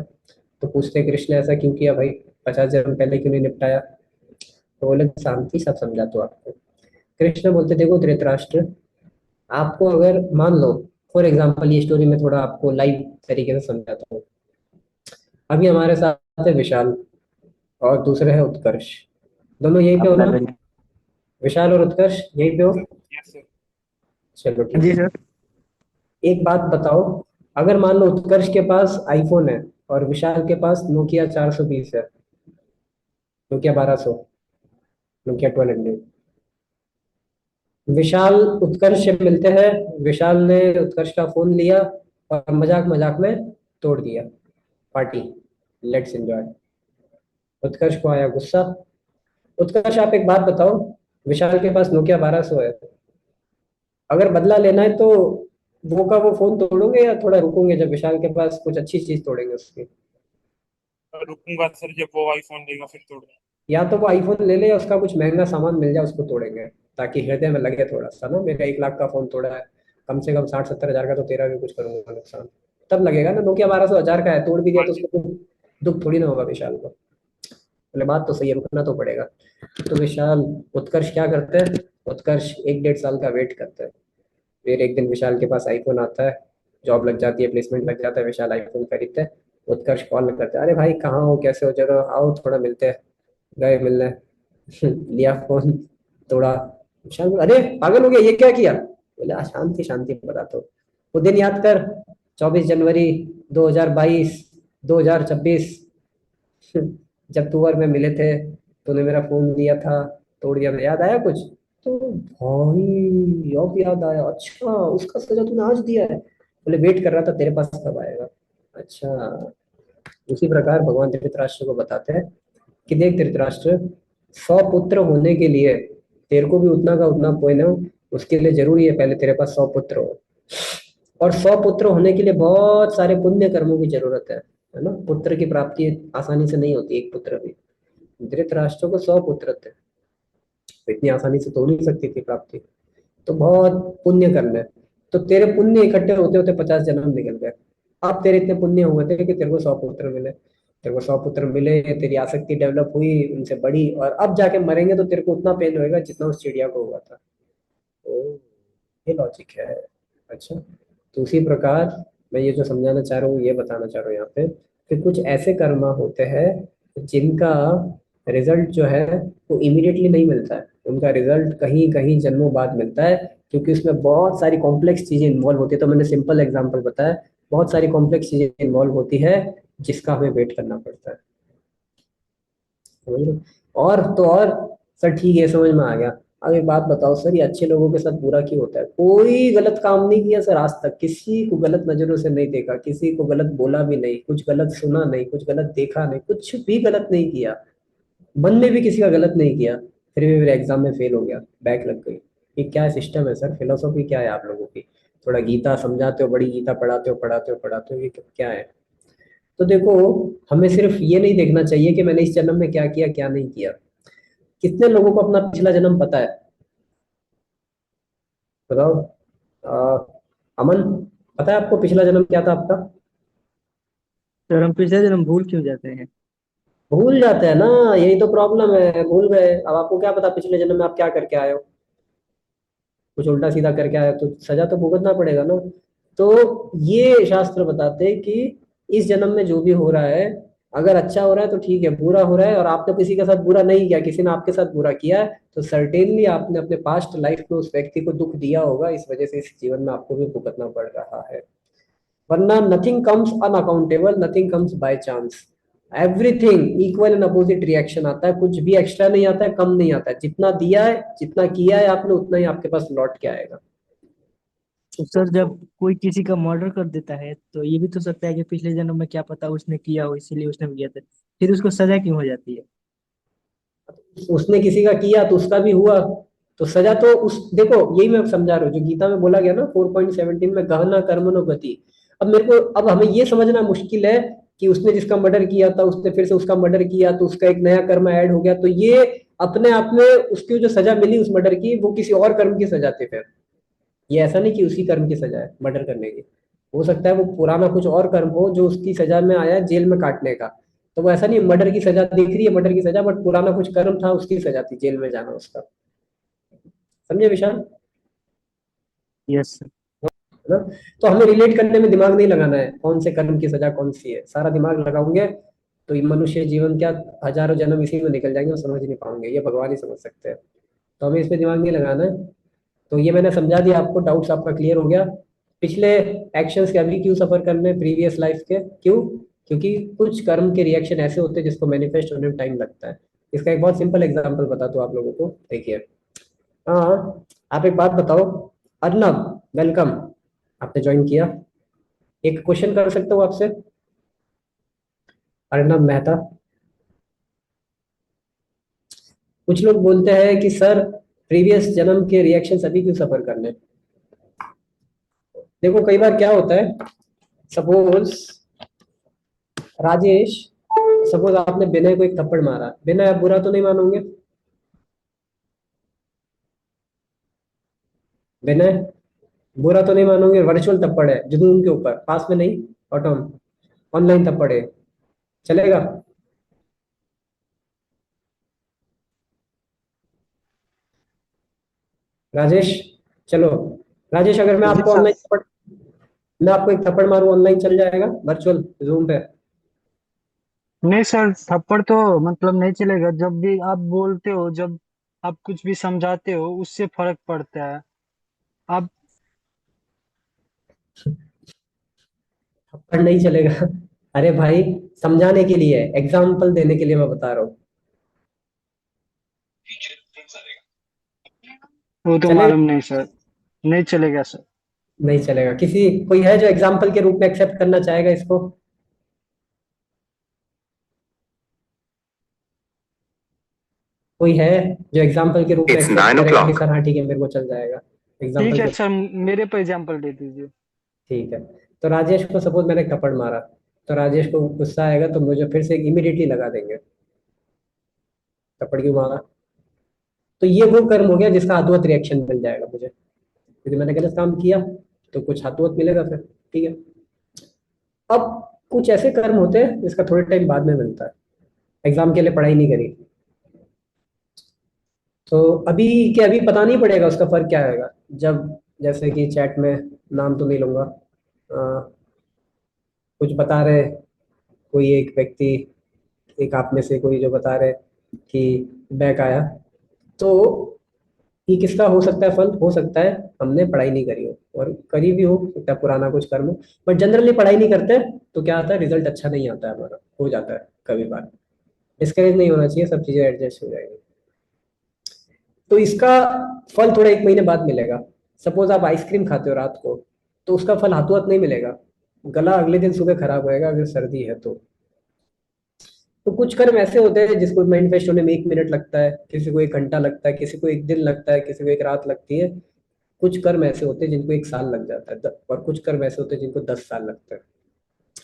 तो पूछते कृष्ण ऐसा क्यों किया भाई, 50 जन्म पहले क्यों नहीं निपटाया। तो बोले शांति सब समझा तो आपको। कृष्ण बोलते देखो धृतराष्ट्र, आपको अगर मान लो फॉर एग्जाम्पल, ये स्टोरी में थोड़ा आपको लाइव तरीके से समझाता हूँ। अभी हमारे साथ है विशाल और दूसरे है उत्कर्ष, दोनों यहीं पे हो अपना ना, करिए। विशाल और उत्कर्ष यहीं पे हो। Yes sir. चलो हाँ ठीक जी है। सर। एक बात बताओ, अगर मान लो उत्कर्ष के पास आईफोन है और विशाल के पास नोकिया 420 है, नोकिया 1200, नोकिया 1200। विशाल उत्कर्ष से मिलते हैं, विशाल ने उत्कर्ष का फोन लिया और मजाक मजाक में तोड़ दिया, पार्टी, लेट्स एंजॉय। उत्कर्ष को आया गुस्सा। उत्कर्ष आप एक बात बताओ, विशाल के पास नोकिया 1200 है, अगर बदला लेना है तो वो का वो फोन तोड़ोगे या थोड़ा रुकोगे जब विशाल के पास कुछ अच्छी चीज तोड़ेंगे उसकी। रुकूंगा सर, जब वो आईफोन लेगा फिर तोड़ूंगा। या तो वो आईफोन ले ले या उसका कुछ महंगा सामान मिल जाए उसको तोड़ेंगे, ताकि हृदय में लगे थोड़ा सा ना, मेरा 1 लाख का फोन तोड़ा है, कम से कम 60-70 हजार का तो तेरा भी कुछ करूंगा नुकसान, तब लगेगा ना। नोकिया 1200 हजार का है, तोड़ भी दिया हाँ तो जी। उसको दुख थोड़ी ना होगा विशाल को। बोले बात तो सही है, रुकना तो पड़ेगा। तो विशाल उत्कर्ष क्या करते हैं, उत्कर्ष 1-1.5 साल का वेट करते हैं, फिर एक दिन विशाल के पास आईफोन आता है, जॉब लग जाती है, प्लेसमेंट लग जाता है, विशाल आईफोन खरीदता है। उत्कर्ष कॉल करता है, अरे भाई कहाँ हो, कैसे हो, जरा आओ थोड़ा मिलते हैं। गए मिलने। लिया फोन, तोड़ा। विशाल बोला, अरे पागल हो गया, ये क्या किया? बोले, शांति शांति बताता हूँ। वो दिन याद कर, 24 जनवरी 2022, 2026, जब तू और मैं मिले थे, तूने मेरा फोन लिया था, तोड़ दिया था, याद आया कुछ? तो भाई अब याद आया, अच्छा उसका सजा तूने आज दिया है? बोले वेट कर रहा था तेरे पास कब आएगा। अच्छा। उसी प्रकार भगवान धृतराष्ट्र को बताते हैं कि देख धृतराष्ट्र, 100 पुत्र होने के लिए तेरे को भी उतना का उतना कोई ना, उसके लिए जरूरी है पहले तेरे पास 100 पुत्र हो। और 100 पुत्र होने के लिए बहुत सारे पुण्य कर्मों की जरूरत है ना। पुत्र की प्राप्ति आसानी से नहीं होती, एक पुत्र भी। धृतराष्ट्र को 100 पुत्र थे, तो इतनी आसानी से तो हो नहीं सकती थी प्राप्ति। तो बहुत पुण्य करना है। तो तेरे पुण्य इकट्ठे होते होते 50 जन्म निकल गए। अब तेरे इतने पुण्य हुए थे कि तेरे को 100 पुत्र मिले। तेरे को 100 पुत्र मिले, तेरी आसक्ति डेवलप हुई, उनसे बड़ी, और अब जाके मरेंगे तो तेरे को उतना पेन होएगा जितना उस चिड़िया को हुआ था। ओ, ये लॉजिक है। अच्छा। तो उसी प्रकार मैं ये जो समझाना चाह रहा हूँ, ये बताना चाह रहा हूँ यहाँ पे कि कुछ ऐसे कर्म होते हैं जिनका रिजल्ट जो है वो इमीडिएटली नहीं मिलता है। उनका रिजल्ट कहीं कहीं जन्मों बाद मिलता है, क्योंकि उसमें बहुत सारी कॉम्प्लेक्स चीजें इन्वॉल्व होती है। तो मैंने सिंपल एग्जांपल बताया, बहुत सारी कॉम्प्लेक्स चीजें इन्वॉल्व होती है जिसका हमें वेट करना पड़ता है। समझ रहे हो? और सर ठीक है, समझ में आ गया। अब एक बात बताओ सर, ये अच्छे लोगों के साथ बुरा क्यों होता है? कोई गलत काम नहीं किया सर आज तक, किसी को गलत नजरों से नहीं देखा, किसी को गलत बोला भी नहीं, कुछ गलत सुना नहीं, कुछ गलत देखा नहीं, कुछ भी गलत नहीं किया, मन में भी किसी का गलत नहीं किया, फिर भी मेरे एग्जाम में फेल हो गया, बैक लग गई। ये क्या सिस्टम है सर? फिलोसॉफी क्या है आप लोगों की? थोड़ा गीता समझाते हो, बड़ी गीता पढ़ाते हो, ये क्या है? तो देखो, हमें सिर्फ ये नहीं देखना चाहिए कि मैंने इस जन्म में क्या किया क्या नहीं किया। कितने लोगों को अपना पिछला जन्म पता है? बताओ। अमन, पता है आपको पिछला जन्म क्या था आपका? सर हम पिछले जन्म भूल क्यों जाते हैं? भूल जाते हैं ना, यही तो प्रॉब्लम है, भूल गए। अब आपको क्या पता पिछले जन्म में आप क्या करके आए हो? कुछ उल्टा सीधा करके आए हो तो सजा तो भुगतना पड़ेगा ना। तो ये शास्त्र बताते हैं कि इस जन्म में जो भी हो रहा है, अगर अच्छा हो रहा है तो ठीक है, बुरा हो रहा है और आपने किसी के साथ बुरा नहीं किया, किसी ने आपके साथ बुरा किया है, तो सर्टेनली आपने अपने पास्ट लाइफ में उस व्यक्ति को दुख दिया होगा, इस वजह से इस जीवन में आपको भी भुगतना पड़ रहा है। वरना nothing comes unaccountable, nothing comes by chance. Everything equal and opposite reaction आता है, कुछ भी एक्स्ट्रा नहीं आता है, कम नहीं आता है। जितना दिया है, जितना किया है आपने, उतना ही आपके पास लौट के आएगा। तो सर जब कोई किसी का मर्डर कर देता है तो ये भी तो सकता है कि पिछले जन्म में क्या पता उसने किया हो इसीलिए उसने किया था, फिर उसको सजा क्यों हो जाती है? उसने किसी का किया तो उसका भी हुआ, तो सजा तो उस, देखो यही मैं समझा रहा हूँ जो गीता में बोला गया ना 4.17 में, गहना कर्मणो गति। अब मेरे को, अब हमें ये समझना मुश्किल है कि उसने जिसका मर्डर किया था उसने फिर से उसका मर्डर किया तो उसका एक नया कर्म ऐड हो गया, तो ये अपने आप में उसकी जो सजा मिली उस मर्डर की, वो किसी और कर्म की सजा थी फिर। ये ऐसा नहीं कि उसी कर्म की सजा है मर्डर करने की। हो सकता है वो पुराना कुछ और कर्म हो जो उसकी सजा में आया है जेल में काटने का। तो वो ऐसा नहीं मर्डर की सजा दिख रही है, मर्डर की सजा, बट पुराना कुछ कर्म था, उसकी सजा थी जेल में जाना उसका। समझे विशाल? Yes sir. है ना? तो हमें रिलेट करने में दिमाग नहीं लगाना है कौन से कर्म की सजा कौन सी है, सारा दिमाग लगाओगे तो ये मनुष्य जीवन क्या, हजारों जन्म इसी में निकल जाएंगे और समझ नहीं पाओगे, ये भगवान ही समझ सकते हैं। तो हमें इस पे दिमाग नहीं लगाना है। तो ये मैंने समझा दिया आपको, डाउट्स आपका क्लियर हो गया। पिछले एक्शंस के अभी क्यों सफर करने, प्रीवियस लाइफ के क्यों? क्योंकि कुछ कर्म के रिएक्शन ऐसे होते हैं जिसको मैनिफेस्ट होने में टाइम लगता है। इसका एक बहुत सिंपल एग्जांपल बता दूं आप लोगों को, देखिए। हाँ, आप एक बात बताओ, अर्नब, वेलकम, आपने ज्वाइन किया। एक क्वेश्चन कर सकता हूँ आपसे? अर्नब मेहता, कुछ लोग बोलते हैं कि सर प्रीवियस जन्म के रिएक्शन अभी क्यों सफर करने। देखो कई बार क्या होता है, सपोज राजेश, सपोज आपने विनय को एक थप्पड़ मारा, विनय आप बुरा तो नहीं मानोगे? विनय, बुरा तो नहीं मानोगे? वर्चुअल थप्पड़ है, जुनून के ऊपर, पास में नहीं, ऑटोम, ऑनलाइन थप्पड़ है, चलेगा? राजेश, चलो, राजेश, अगर मैं आपको फिजिक्स ऑनलाइन थप्पड़ मैं आपको एक थप्पड़ मारूं, ऑनलाइन चल जाएगा वर्चुअल जूम पे? नहीं सर, थप्पड़ तो मतलब नहीं चलेगा। जब भी आप बोलते हो, जब आप कुछ भी समझाते हो, उससे फर्क पड़ता है। आप थप्पड़ नहीं चलेगा? अरे भाई, समझाने के लिए, एग्जाम्पल देने के लिए मैं बता रहा हूँ। वो तो चलेगा? मालूम नहीं सर, नहीं चलेगा सर। नहीं चलेगा? किसी कोई है जो एग्जाम्पल के रूप में एक्सेप्ट करना चाहेगा इसको? कोई है जो एग्जाम्पल के रूप में It's एक्सेप्ट 9 करेगा कि o'clock. सर हाँ ठीक है, मेरे को चल जाएगा ठीक एग्जाम्पल है के? सर, मेरे पे एग्जाम्पल दे दीजिए। ठीक है। तो राजेश को सपोज मैंने थप्पड़ मारा, तो राजेश को गुस्सा आएगा तो मुझे फिर से इमीडिएटली लगा देंगे। थप्पड़ क्यों मारा? तो ये वो कर्म हो गया जिसका हाथों रिएक्शन मिल जाएगा मुझे, क्योंकि मैंने गलत काम किया, तो कुछ हाथों मिलेगा फिर। ठीक है। अब कुछ ऐसे कर्म होते हैं जिसका थोड़े टाइम बाद में मिलता है। एग्जाम के लिए पढ़ाई नहीं करी, तो अभी के अभी पता नहीं पड़ेगा उसका फर्क क्या आएगा। जब जैसे कि चैट में, नाम तो नहीं लूंगा, कुछ बता रहे, कोई एक व्यक्ति, एक आप में से कोई जो बता रहे कि बैक आया, तो ये किसका हो सकता है फल? हो सकता है हमने पढ़ाई नहीं करी हो, और करी भी हो सकता है पुराना कुछ कर्म हो, बट जनरली पढ़ाई नहीं करते तो क्या आता है, रिजल्ट अच्छा नहीं आता है हमारा, हो जाता है कभी बार। डिस्करेज नहीं होना चाहिए, सब चीजें एडजस्ट हो जाएंगी। तो इसका फल थोड़ा एक महीने बाद मिलेगा। सपोज आप आइसक्रीम खाते हो रात को, तो उसका फल हाथों हाथ नहीं मिलेगा, गला अगले दिन सुबह खराब होएगा अगर सर्दी है तो कुछ कर्म ऐसे होते हैं जिसको मैनिफेस्ट होने में 1 मिनट लगता है, किसी को 1 घंटा लगता है, किसी को 1 दिन लगता है, किसी को 1 रात लगती है। कुछ कर्म ऐसे होते हैं जिनको 1 साल लग जाता है, और कुछ कर्म ऐसे होते हैं जिनको 10 साल लगता है।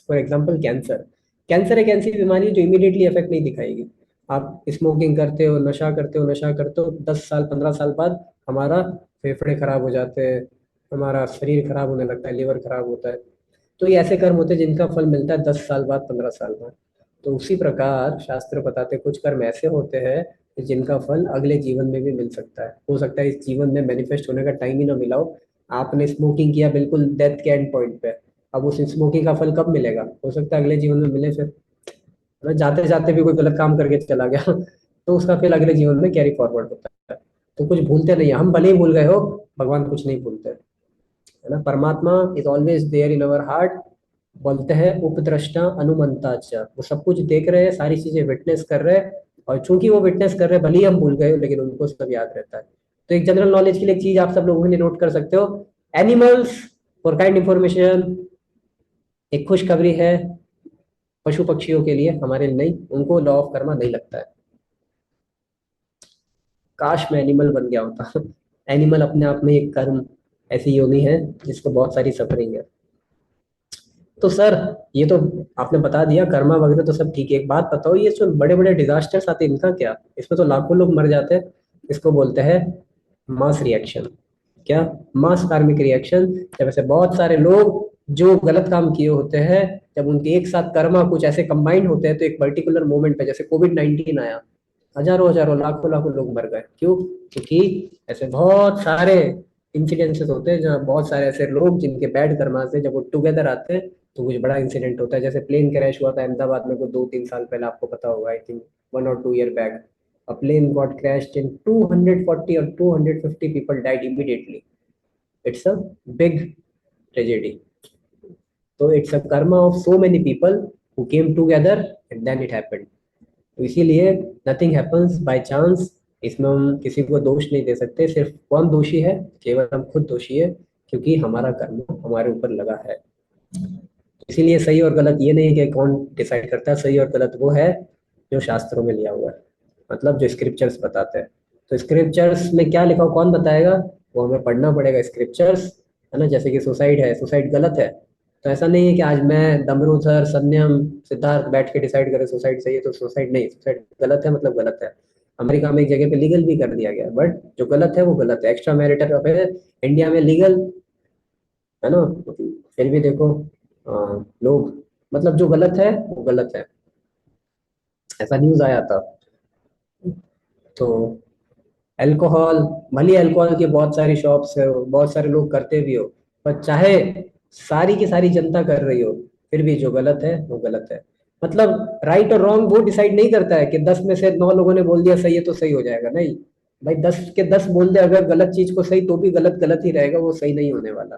For example cancer. कैंसर एक ऐसी बीमारी है जो इमीडिएटली इफेक्ट नहीं दिखाएगी। आप स्मोकिंग करते हो, नशा करते हो, नशा करते हो, 10 साल 15 साल बाद हमारा फेफड़े खराब हो जाते हैं, हमारा शरीर खराब होने लगता है, लीवर खराब होता है। तो ये ऐसे कर्म होते हैं जिनका फल मिलता है 10 साल बाद, 15 साल बाद। तो उसी प्रकार शास्त्र बताते हैं कुछ कर्म ऐसे होते हैं जिनका फल अगले जीवन में भी मिल सकता है। हो सकता है इस जीवन में मैनिफेस्ट होने का टाइम ही ना मिला हो, आपने स्मोकिंग किया बिल्कुल डेथ के एंड पॉइंट पे, अब उस स्मोकिंग का फल कब मिलेगा? हो सकता है अगले जीवन में मिले फिर, मतलब जाते जाते भी कोई गलत काम करके चला गया तो उसका फिर अगले जीवन में कैरी फॉरवर्ड होता है। तो कुछ भूलते नहीं है हम, भले ही भूल गए हो, भगवान कुछ नहीं भूलते, है ना। Paramatma is always there in our heart. बोलते हैं उपद्रष्टा अनुमंता च, वो सब कुछ देख रहे हैं, सारी चीजें विटनेस कर रहे हैं, और चूंकि वो विटनेस कर रहे हैं, भले ही हम भूल गए हो, लेकिन उनको सब याद रहता है। तो एक जनरल नॉलेज के लिए एक चीज आप सब लोगों ने नोट कर सकते हो, एनिमल्स फॉर काइंड इंफॉर्मेशन, एक खुशखबरी है पशु पक्षियों के लिए, हमारे लिए नहीं, उनको लॉ ऑफ कर्मा नहीं लगता है। काश मैं एनिमल बन गया होता एनिमल अपने आप में एक कर्म, ऐसी योनि है जिसको बहुत सारी सफरिंग है। तो सर, ये तो आपने बता दिया कर्मा वगैरह तो सब ठीक है, एक बात बताओ, ये जो बड़े बड़े डिजास्टर्स आते हैं इनका क्या? इसमें तो लाखों लोग मर जाते हैं, इसको बोलते हैं मास रिएक्शन। क्या? मास कार्मिक रिएक्शन। जब ऐसे बहुत सारे लोग जो गलत काम किए होते हैं, जब उनके एक साथ कर्मा कुछ ऐसे कंबाइंड होते हैं, तो एक पर्टिकुलर मोमेंट पे, जैसे कोविड 19 आया, हजारों हजारों लाखों लाखों लोग मर गए। क्यों? क्योंकि ऐसे बहुत सारे इंसिडेंसेस होते हैं जहाँ बहुत सारे ऐसे लोग जिनके बैड कर्मा से जब वो टुगेदर आते हैं तो कुछ बड़ा इंसिडेंट होता है। जैसे प्लेन क्रैश हुआ था अहमदाबाद में कुछ 2-3 साल पहले, आपको पता होगा, आई थिंक 1 और 2 year back. A plane got crashed and 240 or 250 people died immediately. It's a big tragedy. So it's a karma of so many people who came together and then it happened. तो इसीलिए nothing happens by chance. इसमें हम किसी को दोष नहीं दे सकते, सिर्फ कौन दोषी है? केवल हम खुद दोषी है, क्योंकि हमारा कर्म हमारे ऊपर लगा है। इसीलिए सही और गलत ये नहीं है कि कौन डिसाइड करता है, सही और गलत वो है जो शास्त्रों में लिया हुआ है, मतलब जो स्क्रिप्चर्स बताते हैं। तो स्क्रिप्चर्स में क्या लिखा हो कौन बताएगा? वो हमें पढ़ना पड़ेगा स्क्रिप्चर्स, है ना। जैसे कि सुसाइड है, सुसाइड गलत है, तो ऐसा नहीं है कि आज मैं दमरूधर संयम सिद्धार्थ बैठ के डिसाइड करें सुसाइड सही है तो सुसाइड नहीं, सुसाइड गलत है मतलब गलत है। अमेरिका में एक जगह पे लीगल भी कर दिया गया, बट जो गलत है वो गलत है। एक्स्ट्रा मैरिटल अफेयर इंडिया में लीगल, है ना। फिर भी देखो लोग, मतलब जो गलत है वो गलत है, ऐसा न्यूज आया था। तो अल्कोहल, भले अल्कोहल की बहुत सारी शॉप्स है, बहुत सारे लोग करते भी हो, पर चाहे सारी की सारी जनता कर रही हो, फिर भी जो गलत है वो गलत है। मतलब राइट और रॉन्ग वो डिसाइड नहीं करता है कि 10 में से 9 लोगों ने बोल दिया सही है तो सही हो जाएगा, नहीं भाई। 10 के 10 बोल दे अगर गलत चीज को सही, तो भी गलत गलत ही रहेगा, वो सही नहीं होने वाला।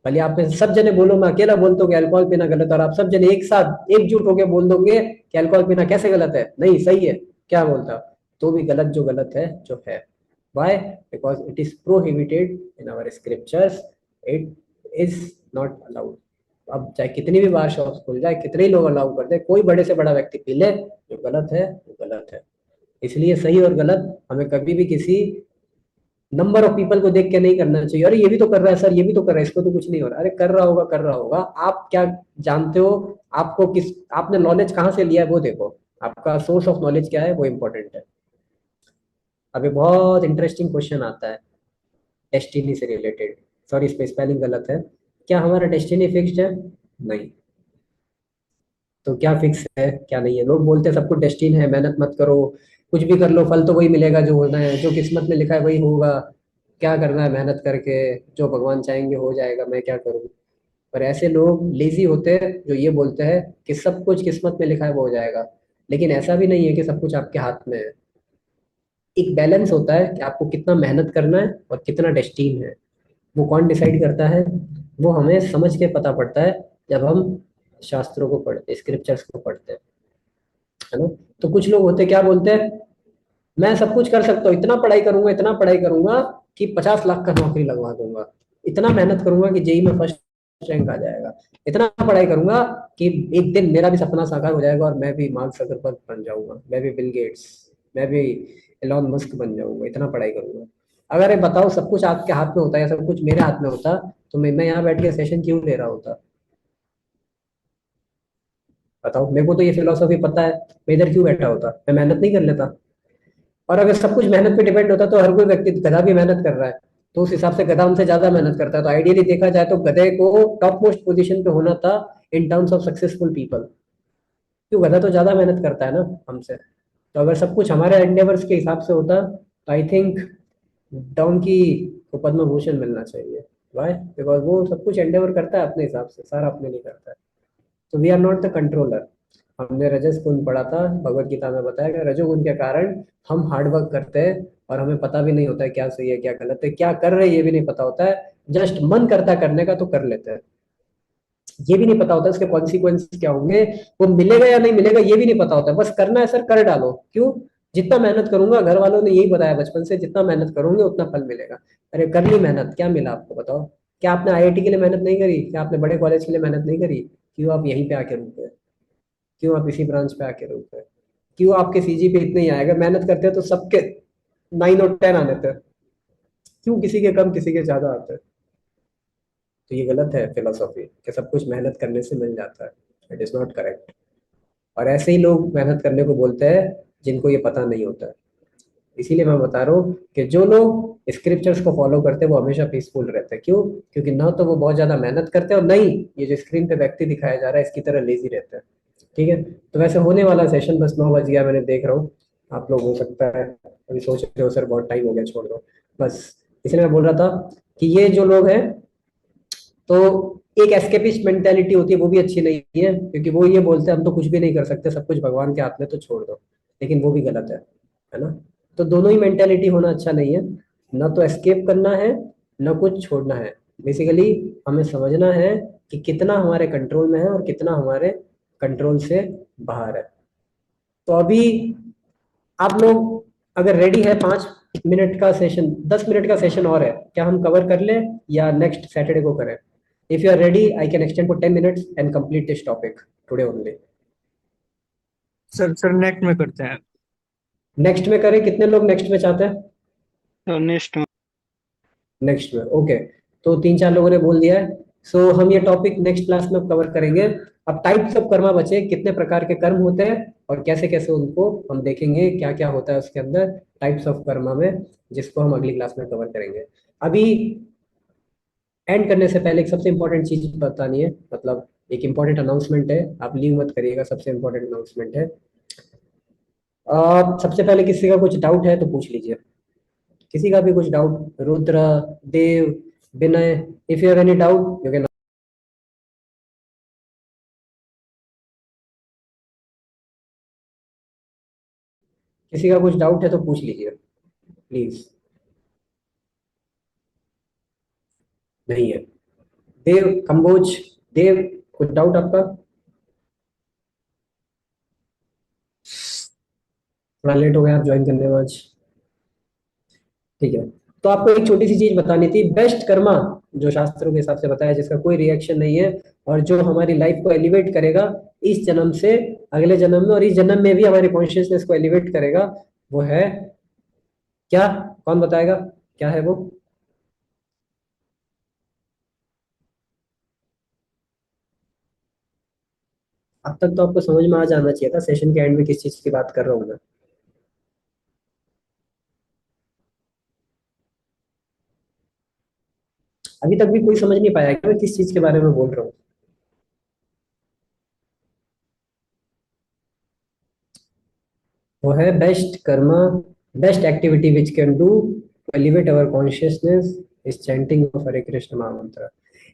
भले आप में से सब जने बोलो, मैं अकेला बोलता हूँ कि अल्कोहल पीना गलत है, और आप सब जने एक साथ एकजुट होकर बोल दोगे कि अल्कोहल पीना कैसे गलत है, नहीं सही है, क्या बोलता, तो भी गलत जो गलत है जो है। Why? Because it is prohibited in our scriptures, it is not allowed. अब चाहे कितनी भी बार शॉप्स खुल जाए, कितने ही लोग अलाउ कर दे, कोई बड़े से बड़ा व्यक्ति पी ले, जो गलत है वो गलत है। इसलिए सही और गलत हमें कभी भी किसी नंबर ऑफ पीपल को देख के नहीं करना चाहिए। अरे ये भी तो कर रहा है सर, ये भी तो कर रहा है, इसको तो कुछ नहीं हो रहा। अरे कर रहा होगा, कर रहा होगा, आप क्या जानते हो? आपको किस, आपने नॉलेज कहाँ से लिया है वो देखो, आपका सोर्स ऑफ नॉलेज क्या है वो इम्पोर्टेंट है। अभी बहुत इंटरेस्टिंग क्वेश्चन आता है डेस्टिनी से रिलेटेड। सॉरी, इस पे स्पेलिंग गलत है। क्या हमारा डेस्टिनी फिक्स्ड है? नहीं। तो क्या फिक्स है क्या नहीं है? लोग बोलते हैं सब कुछ डेस्टिन है, मेहनत मत करो, कुछ भी कर लो फल तो वही मिलेगा, जो होना है, जो किस्मत में लिखा है वही होगा, क्या करना है मेहनत करके, जो भगवान चाहेंगे हो जाएगा, मैं क्या करूँ। पर ऐसे लोग लेजी होते हैं जो ये बोलते हैं कि सब कुछ किस्मत में लिखा है वो हो जाएगा। लेकिन ऐसा भी नहीं है कि सब कुछ आपके हाथ में है। एक बैलेंस होता है कि आपको कितना मेहनत करना है और कितना डेस्टिन है। वो कौन डिसाइड करता है? वो हमें समझ के पता पड़ता है जब हम शास्त्रों को पढ़ते, स्क्रिप्चर्स को पढ़ते हैं, है ना। तो कुछ लोग होते क्या बोलते हैं, मैं सब कुछ कर सकता हूँ, इतना पढ़ाई करूंगा, इतना पढ़ाई करूंगा कि 50 लाख का नौकरी लगवा दूंगा, इतना मेहनत करूंगा कि जेई में फर्स्ट रैंक आ जाएगा, इतना पढ़ाई करूंगा कि एक दिन मेरा भी सपना साकार हो जाएगा और मैं भी मार्क जकरबर्ग बन जाऊंगा, मैं भी बिल गेट्स, मैं भी एलॉन मस्क बन जाऊंगा, इतना पढ़ाई करूंगा। अगर ये बताओ सब कुछ आपके हाथ में होता है या सब कुछ मेरे हाथ में होता, तो मैं यहाँ बैठ के सेशन क्यों ले रहा होता? बताओ, मेरे को तो ये फिलोसफी पता है, मैं इधर क्यों बैठा होता, मैं मेहनत नहीं कर लेता? और अगर सब कुछ मेहनत पे डिपेंड होता तो हर कोई व्यक्ति, गधा भी मेहनत कर रहा है, तो उस हिसाब से गधा हमसे ज्यादा मेहनत करता है, तो आइडियली देखा जाए तो गधे को टॉप मोस्ट पोजीशन पे होना था in terms of successful people, क्यों? गधा तो ज्यादा मेहनत करता है ना हमसे। तो अगर सब कुछ हमारे एंडेवर्स के हिसाब से होता, तो आई थिंक डोंकी को पद्म भूषण मिलना चाहिए। वाई? बिकॉज वो सब कुछ एंडेवर करता है अपने हिसाब से, सारा अपने लिए करता है। तो we are not the controller. हमने रजस गुण पढ़ा था, भगवत गीता में बताया कि रजोगुण के कारण हम हार्ड वर्क करते हैं और हमें पता भी नहीं होता है क्या सही है क्या गलत है, क्या कर रहे हैं ये भी नहीं पता होता है, जस्ट मन करता है करने का तो कर लेते हैं। ये भी नहीं पता होता इसके कॉन्सिक्वेंस क्या होंगे, वो मिलेगा या नहीं मिलेगा ये भी नहीं पता होता है, बस करना है सर, कर डालो। क्यों? जितना मेहनत करूंगा, घर वालों ने यही बताया बचपन से, जितना मेहनत करोगे उतना फल मिलेगा। अरे कर ली मेहनत, क्या मिला आपको बताओ? क्या आपने आईआईटी के लिए मेहनत नहीं करी? क्या आपने बड़े कॉलेज के लिए मेहनत नहीं करी? क्यों आप यहीं पे आके रुक गए? क्यों आप इसी ब्रांच पे आके रुक गए? क्यों आपके सीजी पे इतने ही आएगा? मेहनत करते हैं तो सबके 9 और 10 आने थे, क्यों किसी के कम किसी के ज्यादा आते हैं? तो ये गलत है फिलोसॉफी कि सब कुछ मेहनत करने से मिल जाता है। It is not correct. और ऐसे ही लोग मेहनत करने को बोलते हैं जिनको ये पता नहीं होता है। इसीलिए मैं बता रहा हूँ कि जो लोग स्क्रिप्चर्स को फॉलो करते हैं वो हमेशा पीसफुल रहते हैं। क्यों? क्योंकि ना तो वो बहुत ज्यादा मेहनत करते हैं और नहीं ये जो स्क्रीन पे व्यक्ति दिखाया जा रहा है इसकी तरह लेजी रहते हैं। ठीक है, तो वैसे होने वाला सेशन, बस 9 बज गया, मैंने देख रहा हूँ। आप लोग हो सकता है अभी सोच रहे हो सर बहुत टाइम हो गया छोड़ दो, बस इसलिए मैं बोल रहा था कि ये जो लोग हैं, तो एक एस्केपिस्ट मेंटेलिटी होती है, वो भी अच्छी नहीं है, क्योंकि वो ये बोलते हैं हम तो कुछ भी नहीं कर सकते, सब कुछ भगवान के हाथ में, तो छोड़ दो। लेकिन वो भी गलत है ना। तो दोनों ही मेंटेलिटी होना अच्छा नहीं है, ना तो एस्केप करना है ना कुछ छोड़ना है। बेसिकली हमें समझना है कि कितना हमारे कंट्रोल में है और कितना हमारे कंट्रोल से बाहर है। तो अभी आप लोग अगर रेडी है, 5 मिनट का सेशन, 10 मिनट का सेशन और है, क्या हम कवर कर लें या नेक्स्ट सैटरडे को करें? If you are ready I can extend for 10 minutes and complete this topic today only. Sir sir next में करते हैं। नेक्स्ट में करें? कितने लोग नेक्स्ट में चाहते हैं? तो नेक्स्ट नेक्स्ट में, ओके। तो 3-4 लोगों ने बोल दिया है। सो हम ये टॉपिक नेक्स्ट क्लास में कवर करेंगे। अब टाइप्स ऑफ कर्मा बचे, कितने प्रकार के कर्म होते हैं और कैसे कैसे उनको हम देखेंगे, क्या क्या होता है उसके अंदर टाइप्स ऑफ कर्मा में, जिसको हम अगली क्लास में कवर करेंगे। अभी एंड करने से पहले एक सबसे इंपॉर्टेंट चीज बतानी है, मतलब एक इंपॉर्टेंट अनाउंसमेंट है, आप लीव मत करिएगा, सबसे इंपॉर्टेंट अनाउंसमेंट है। सबसे पहले किसी का कुछ डाउट है तो पूछ लीजिए। किसी का भी कुछ doubt, Rudra, Dev, Vinay, if you have any doubt you can. किसी का कुछ डाउट है तो पूछ लीजिए प्लीज। नहीं है। देव, कंबोज, देव, कुछ डाउट आपका? थोड़ा लेट हो गया आप ज्वाइन करने में आज। ठीक है, तो आपको एक छोटी सी चीज बतानी थी, बेस्ट कर्मा जो शास्त्रों के हिसाब से बताया, जिसका कोई रिएक्शन नहीं है और जो हमारी लाइफ को एलिवेट करेगा इस जन्म से अगले जन्म में, और इस जन्म में भी हमारे कॉन्शियसनेस को एलिवेट करेगा, वो है क्या? कौन बताएगा क्या है वो? अब तक तो आपको समझ में आ जाना चाहिए था सेशन के एंड में किस चीज की बात कर रहा हूँ मैं। अभी तक भी कोई समझ नहीं पाया कि मैं किस चीज के बारे में बोल रहा हूँ। वो है best karma, best activity which can do to elevate our consciousness is chanting of Hare Krishna mahamantra.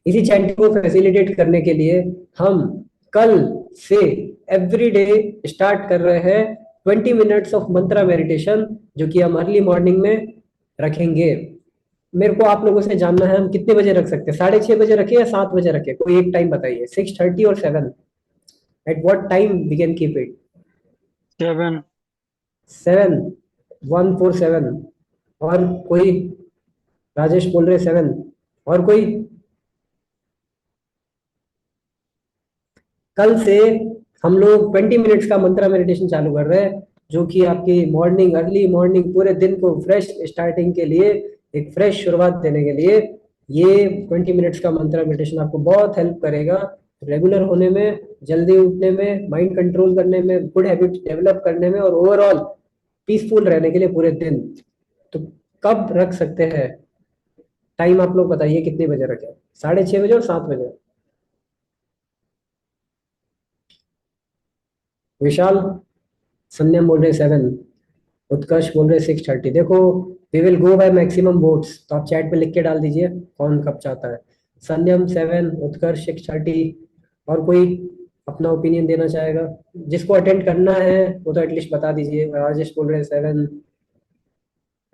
इसी चैंटिंग को फैसिलिटेट करने के लिए हम कल से एवरी डे स्टार्ट कर रहे हैं 20 मिनट्स ऑफ मंत्रा मेडिटेशन, जो कि हम अर्ली मॉर्निंग में रखेंगे। मेरे को आप लोगों से जानना है हम कितने बजे रख सकते हैं, 6:30 बजे रखे या 7 बजे रखे? कोई एक टाइम बताइए, 6:30 और 7? At what time we can keep it? 7। 7, 147। और कोई? राजेश बोल रहे 7। और कोई? कल से हम लोग 20 मिनट्स का मंत्रा मेडिटेशन चालू कर रहे हैं, जो कि आपकी मॉर्निंग, अर्ली मॉर्निंग, पूरे दिन को फ्रेश स्टार्टिंग के लिए, एक फ्रेश शुरुआत देने के लिए ये 20 मिनट्स का मंत्रा मेडिटेशन आपको बहुत हेल्प करेगा रेगुलर होने में, जल्दी उठने में, माइंड कंट्रोल करने में, गुड हैबिट डेवलप करने में, और ओवरऑल पीसफुल रहने के लिए पूरे दिन। तो कब रख सकते हैं? टाइम आप लोग बताइए कितने बजे रखें? 6:30 बजे और 7 बजे? विशाल, संयम बोल रहे 7, उत्कर्ष बोल रहे 6:30। देखो, we will go by maximum votes, तो आप चैट में लिख के डाल दीजिए कौन कब चाहता है। संयम 7, उत्कर्ष 6:30। और कोई अपना ओपिनियन देना चाहेगा? जिसको अटेंड करना है वो तो एटलीस्ट बता दीजिए। राजेश बोल रहे 7।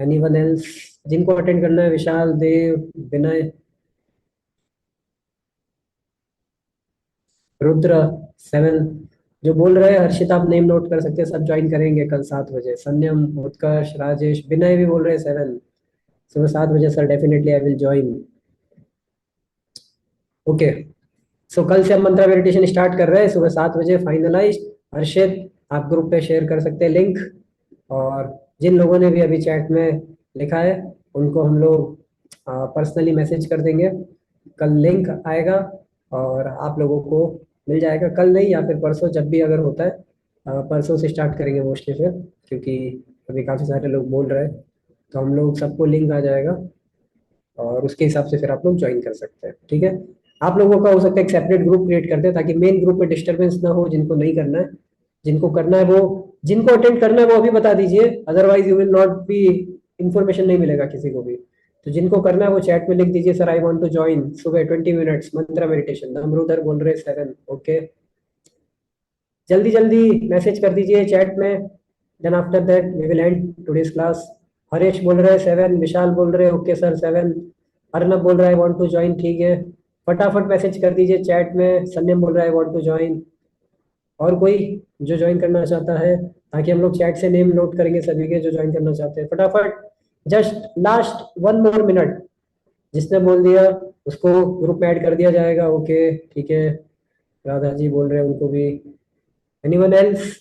एनीवन एल्स जिनको अटेंड करना है? विशाल, देव, विनय, रुद्र 7। जो बोल रहे हैं हर्षित, आप नेम नोट कर सकते हैं, सब ज्वाइन करेंगे कल 7 बजे। संयम, उत्कर्ष, राजेश, विनय भी बोल रहे हैं 7। सुबह 7 बजे sir, definitely I will join. Okay, so कल से हम मंत्रा मेडिटेशन स्टार्ट कर रहे हैं सुबह 7 बजे, फाइनलाइज। हर्षित, आप ग्रुप पे शेयर कर सकते हैं लिंक, और जिन लोगों ने भी अभी चैट में लिखा है उनको हम लोग पर्सनली मैसेज कर देंगे। कल लिंक आएगा और आप लोगों को मिल जाएगा, कल नहीं या फिर परसों, जब भी अगर होता है। परसों से स्टार्ट करेंगे मोस्टली फिर, क्योंकि अभी काफ़ी सारे लोग बोल रहे हैं, तो हम लोग सबको लिंक आ जाएगा और उसके हिसाब से फिर आप लोग ज्वाइन कर सकते हैं। ठीक है, आप लोगों का हो सकता है एक सेपरेट ग्रुप क्रिएट कर दे, ताकि मेन ग्रुप में डिस्टर्बेंस ना हो। जिनको नहीं करना है, जिनको करना है वो, जिनको अटेंड करना है वो अभी बता दीजिए, otherwise you will not be, information नहीं मिलेगा किसी को भी। तो जिनको करना है वो चैट में लिख दीजिए, sir I want to join सुबह 20 मिनट्स मंत्रा मेडिटेशन। अमरुदर बोल रहे 7। ओके, जल्दी जल्दी मैसेज कर दीजिए चैट में, then after that we will end today's class. Haresh बोल रहे 7, विशाल बोल रहे ओके सर 7, अर्नब बोल रहा है वांट टू ज्वाइन। ठीक है, फटाफट मैसेज कर दीजिए चैट में। सन्यम बोल रहा है वांट टू ज्वाइन। और कोई जो ज्वाइन करना चाहता है, ताकि हम लोग चैट से नेम नोट करेंगे सभी के जो ज्वाइन करना चाहते हैं। फटाफट, जस्ट लास्ट 1 मोर मिनट, जिसने बोल दिया उसको ग्रुप में ऐड कर दिया जाएगा। ओके ठीक है, राधा जी बोल रहे हैं उनको भी। Anyone else?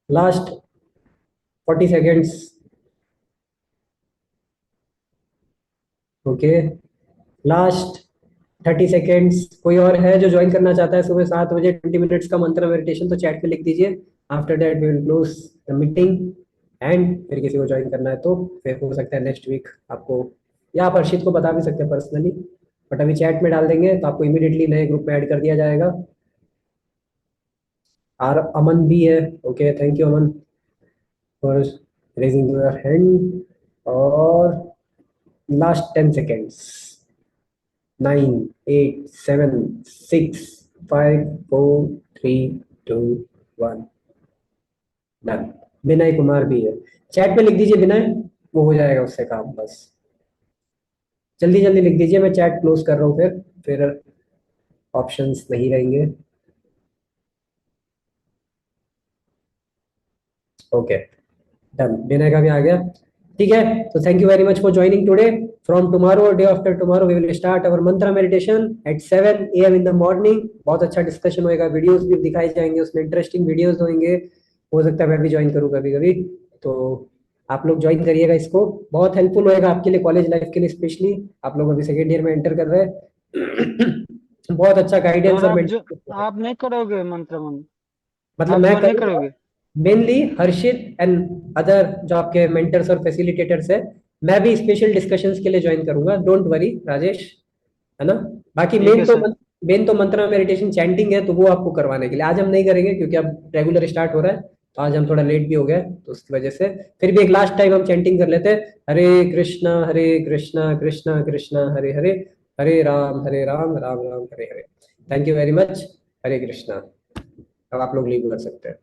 Last 40 seconds. Okay, last 30 seconds. कोई और है जो ज्वाइन करना चाहता है सुबह 7 बजे 20 मिनट्स का मंत्र मेडिटेशन? तो चैट में लिख दीजिए। After that we will close the meeting, and फिर किसी को ज्वाइन करना है तो फिर हो सकता है नेक्स्ट वीक आपको, या आप हर्षित को बता भी सकते हैं पर्सनली, बट अभी चैट में डाल देंगे तो आपको इमीडिएटली नए ग्रुप में ऐड कर दिया जाएगा। और अमन भी है। Okay, thank you Aman. For raising your hand. और last 10 seconds. 9, 8, 7, 6, 5, 4, 3, 2, 1। Done. Vinay Kumar भी है, चैट पे लिख दीजिए विनय, वो हो जाएगा उससे काम। बस जल्दी जल्दी लिख दीजिए, मैं चैट क्लोज कर रहा हूँ, फिर ऑप्शंस नहीं रहेंगे। ओके डन, विनय का भी आ गया। ठीक है, तो thank you very much for joining today. From tomorrow day after tomorrow we will start our mantra meditation at 7 AM in the morning. बहुत अच्छा डिस्कशन होएगा, वीडियोस भी दिखाए जाएंगे उसमें, इंटरेस्टिंग वीडियोस होंगे। हो सकता है मैं भी ज्वाइन करूँ कभी कभी, तो आप लोग ज्वाइन करिएगा इसको, बहुत हेल्पफुल होएगा आपके लिए, कॉलेज लाइफ के लिए स्पेशली। आप लोग अभी सेकेंड ईयर में एंटर कर रहे हैं। बहुत अच्छा गाइडेंस सर और आप जो मेंटरशिप। आप नहीं करोगे मंत्र मन, मतलब आप मैं ज्वाइन नहीं करूँगा करोगे? मेनली, हर्षित एंड अदर जो आपके मेंटर्स और फैसिलिटेटर्स है, मैं भी स्पेशल डिस्कशंस के लिए ज्वाइन करूंगा, डोंट वरी राजेश, है ना। बाकी ठीक है सर। मेन तो मंत्रा मेडिटेशन चैंटिंग है, तो वो आपको करवाने के लिए आज हम नहीं करेंगे, क्योंकि अब रेगुलर स्टार्ट हो रहा है, तो आज हम थोड़ा लेट भी हो गए, तो उसकी वजह से फिर भी एक लास्ट टाइम हम चैंटिंग कर लेते हैं। Hare Krishna Krishna Krishna Hare Hare, Hare Ram Ram Ram Hare Hare. Thank you very much. Hare Krishna. अब आप लोग लीव कर सकते हैं।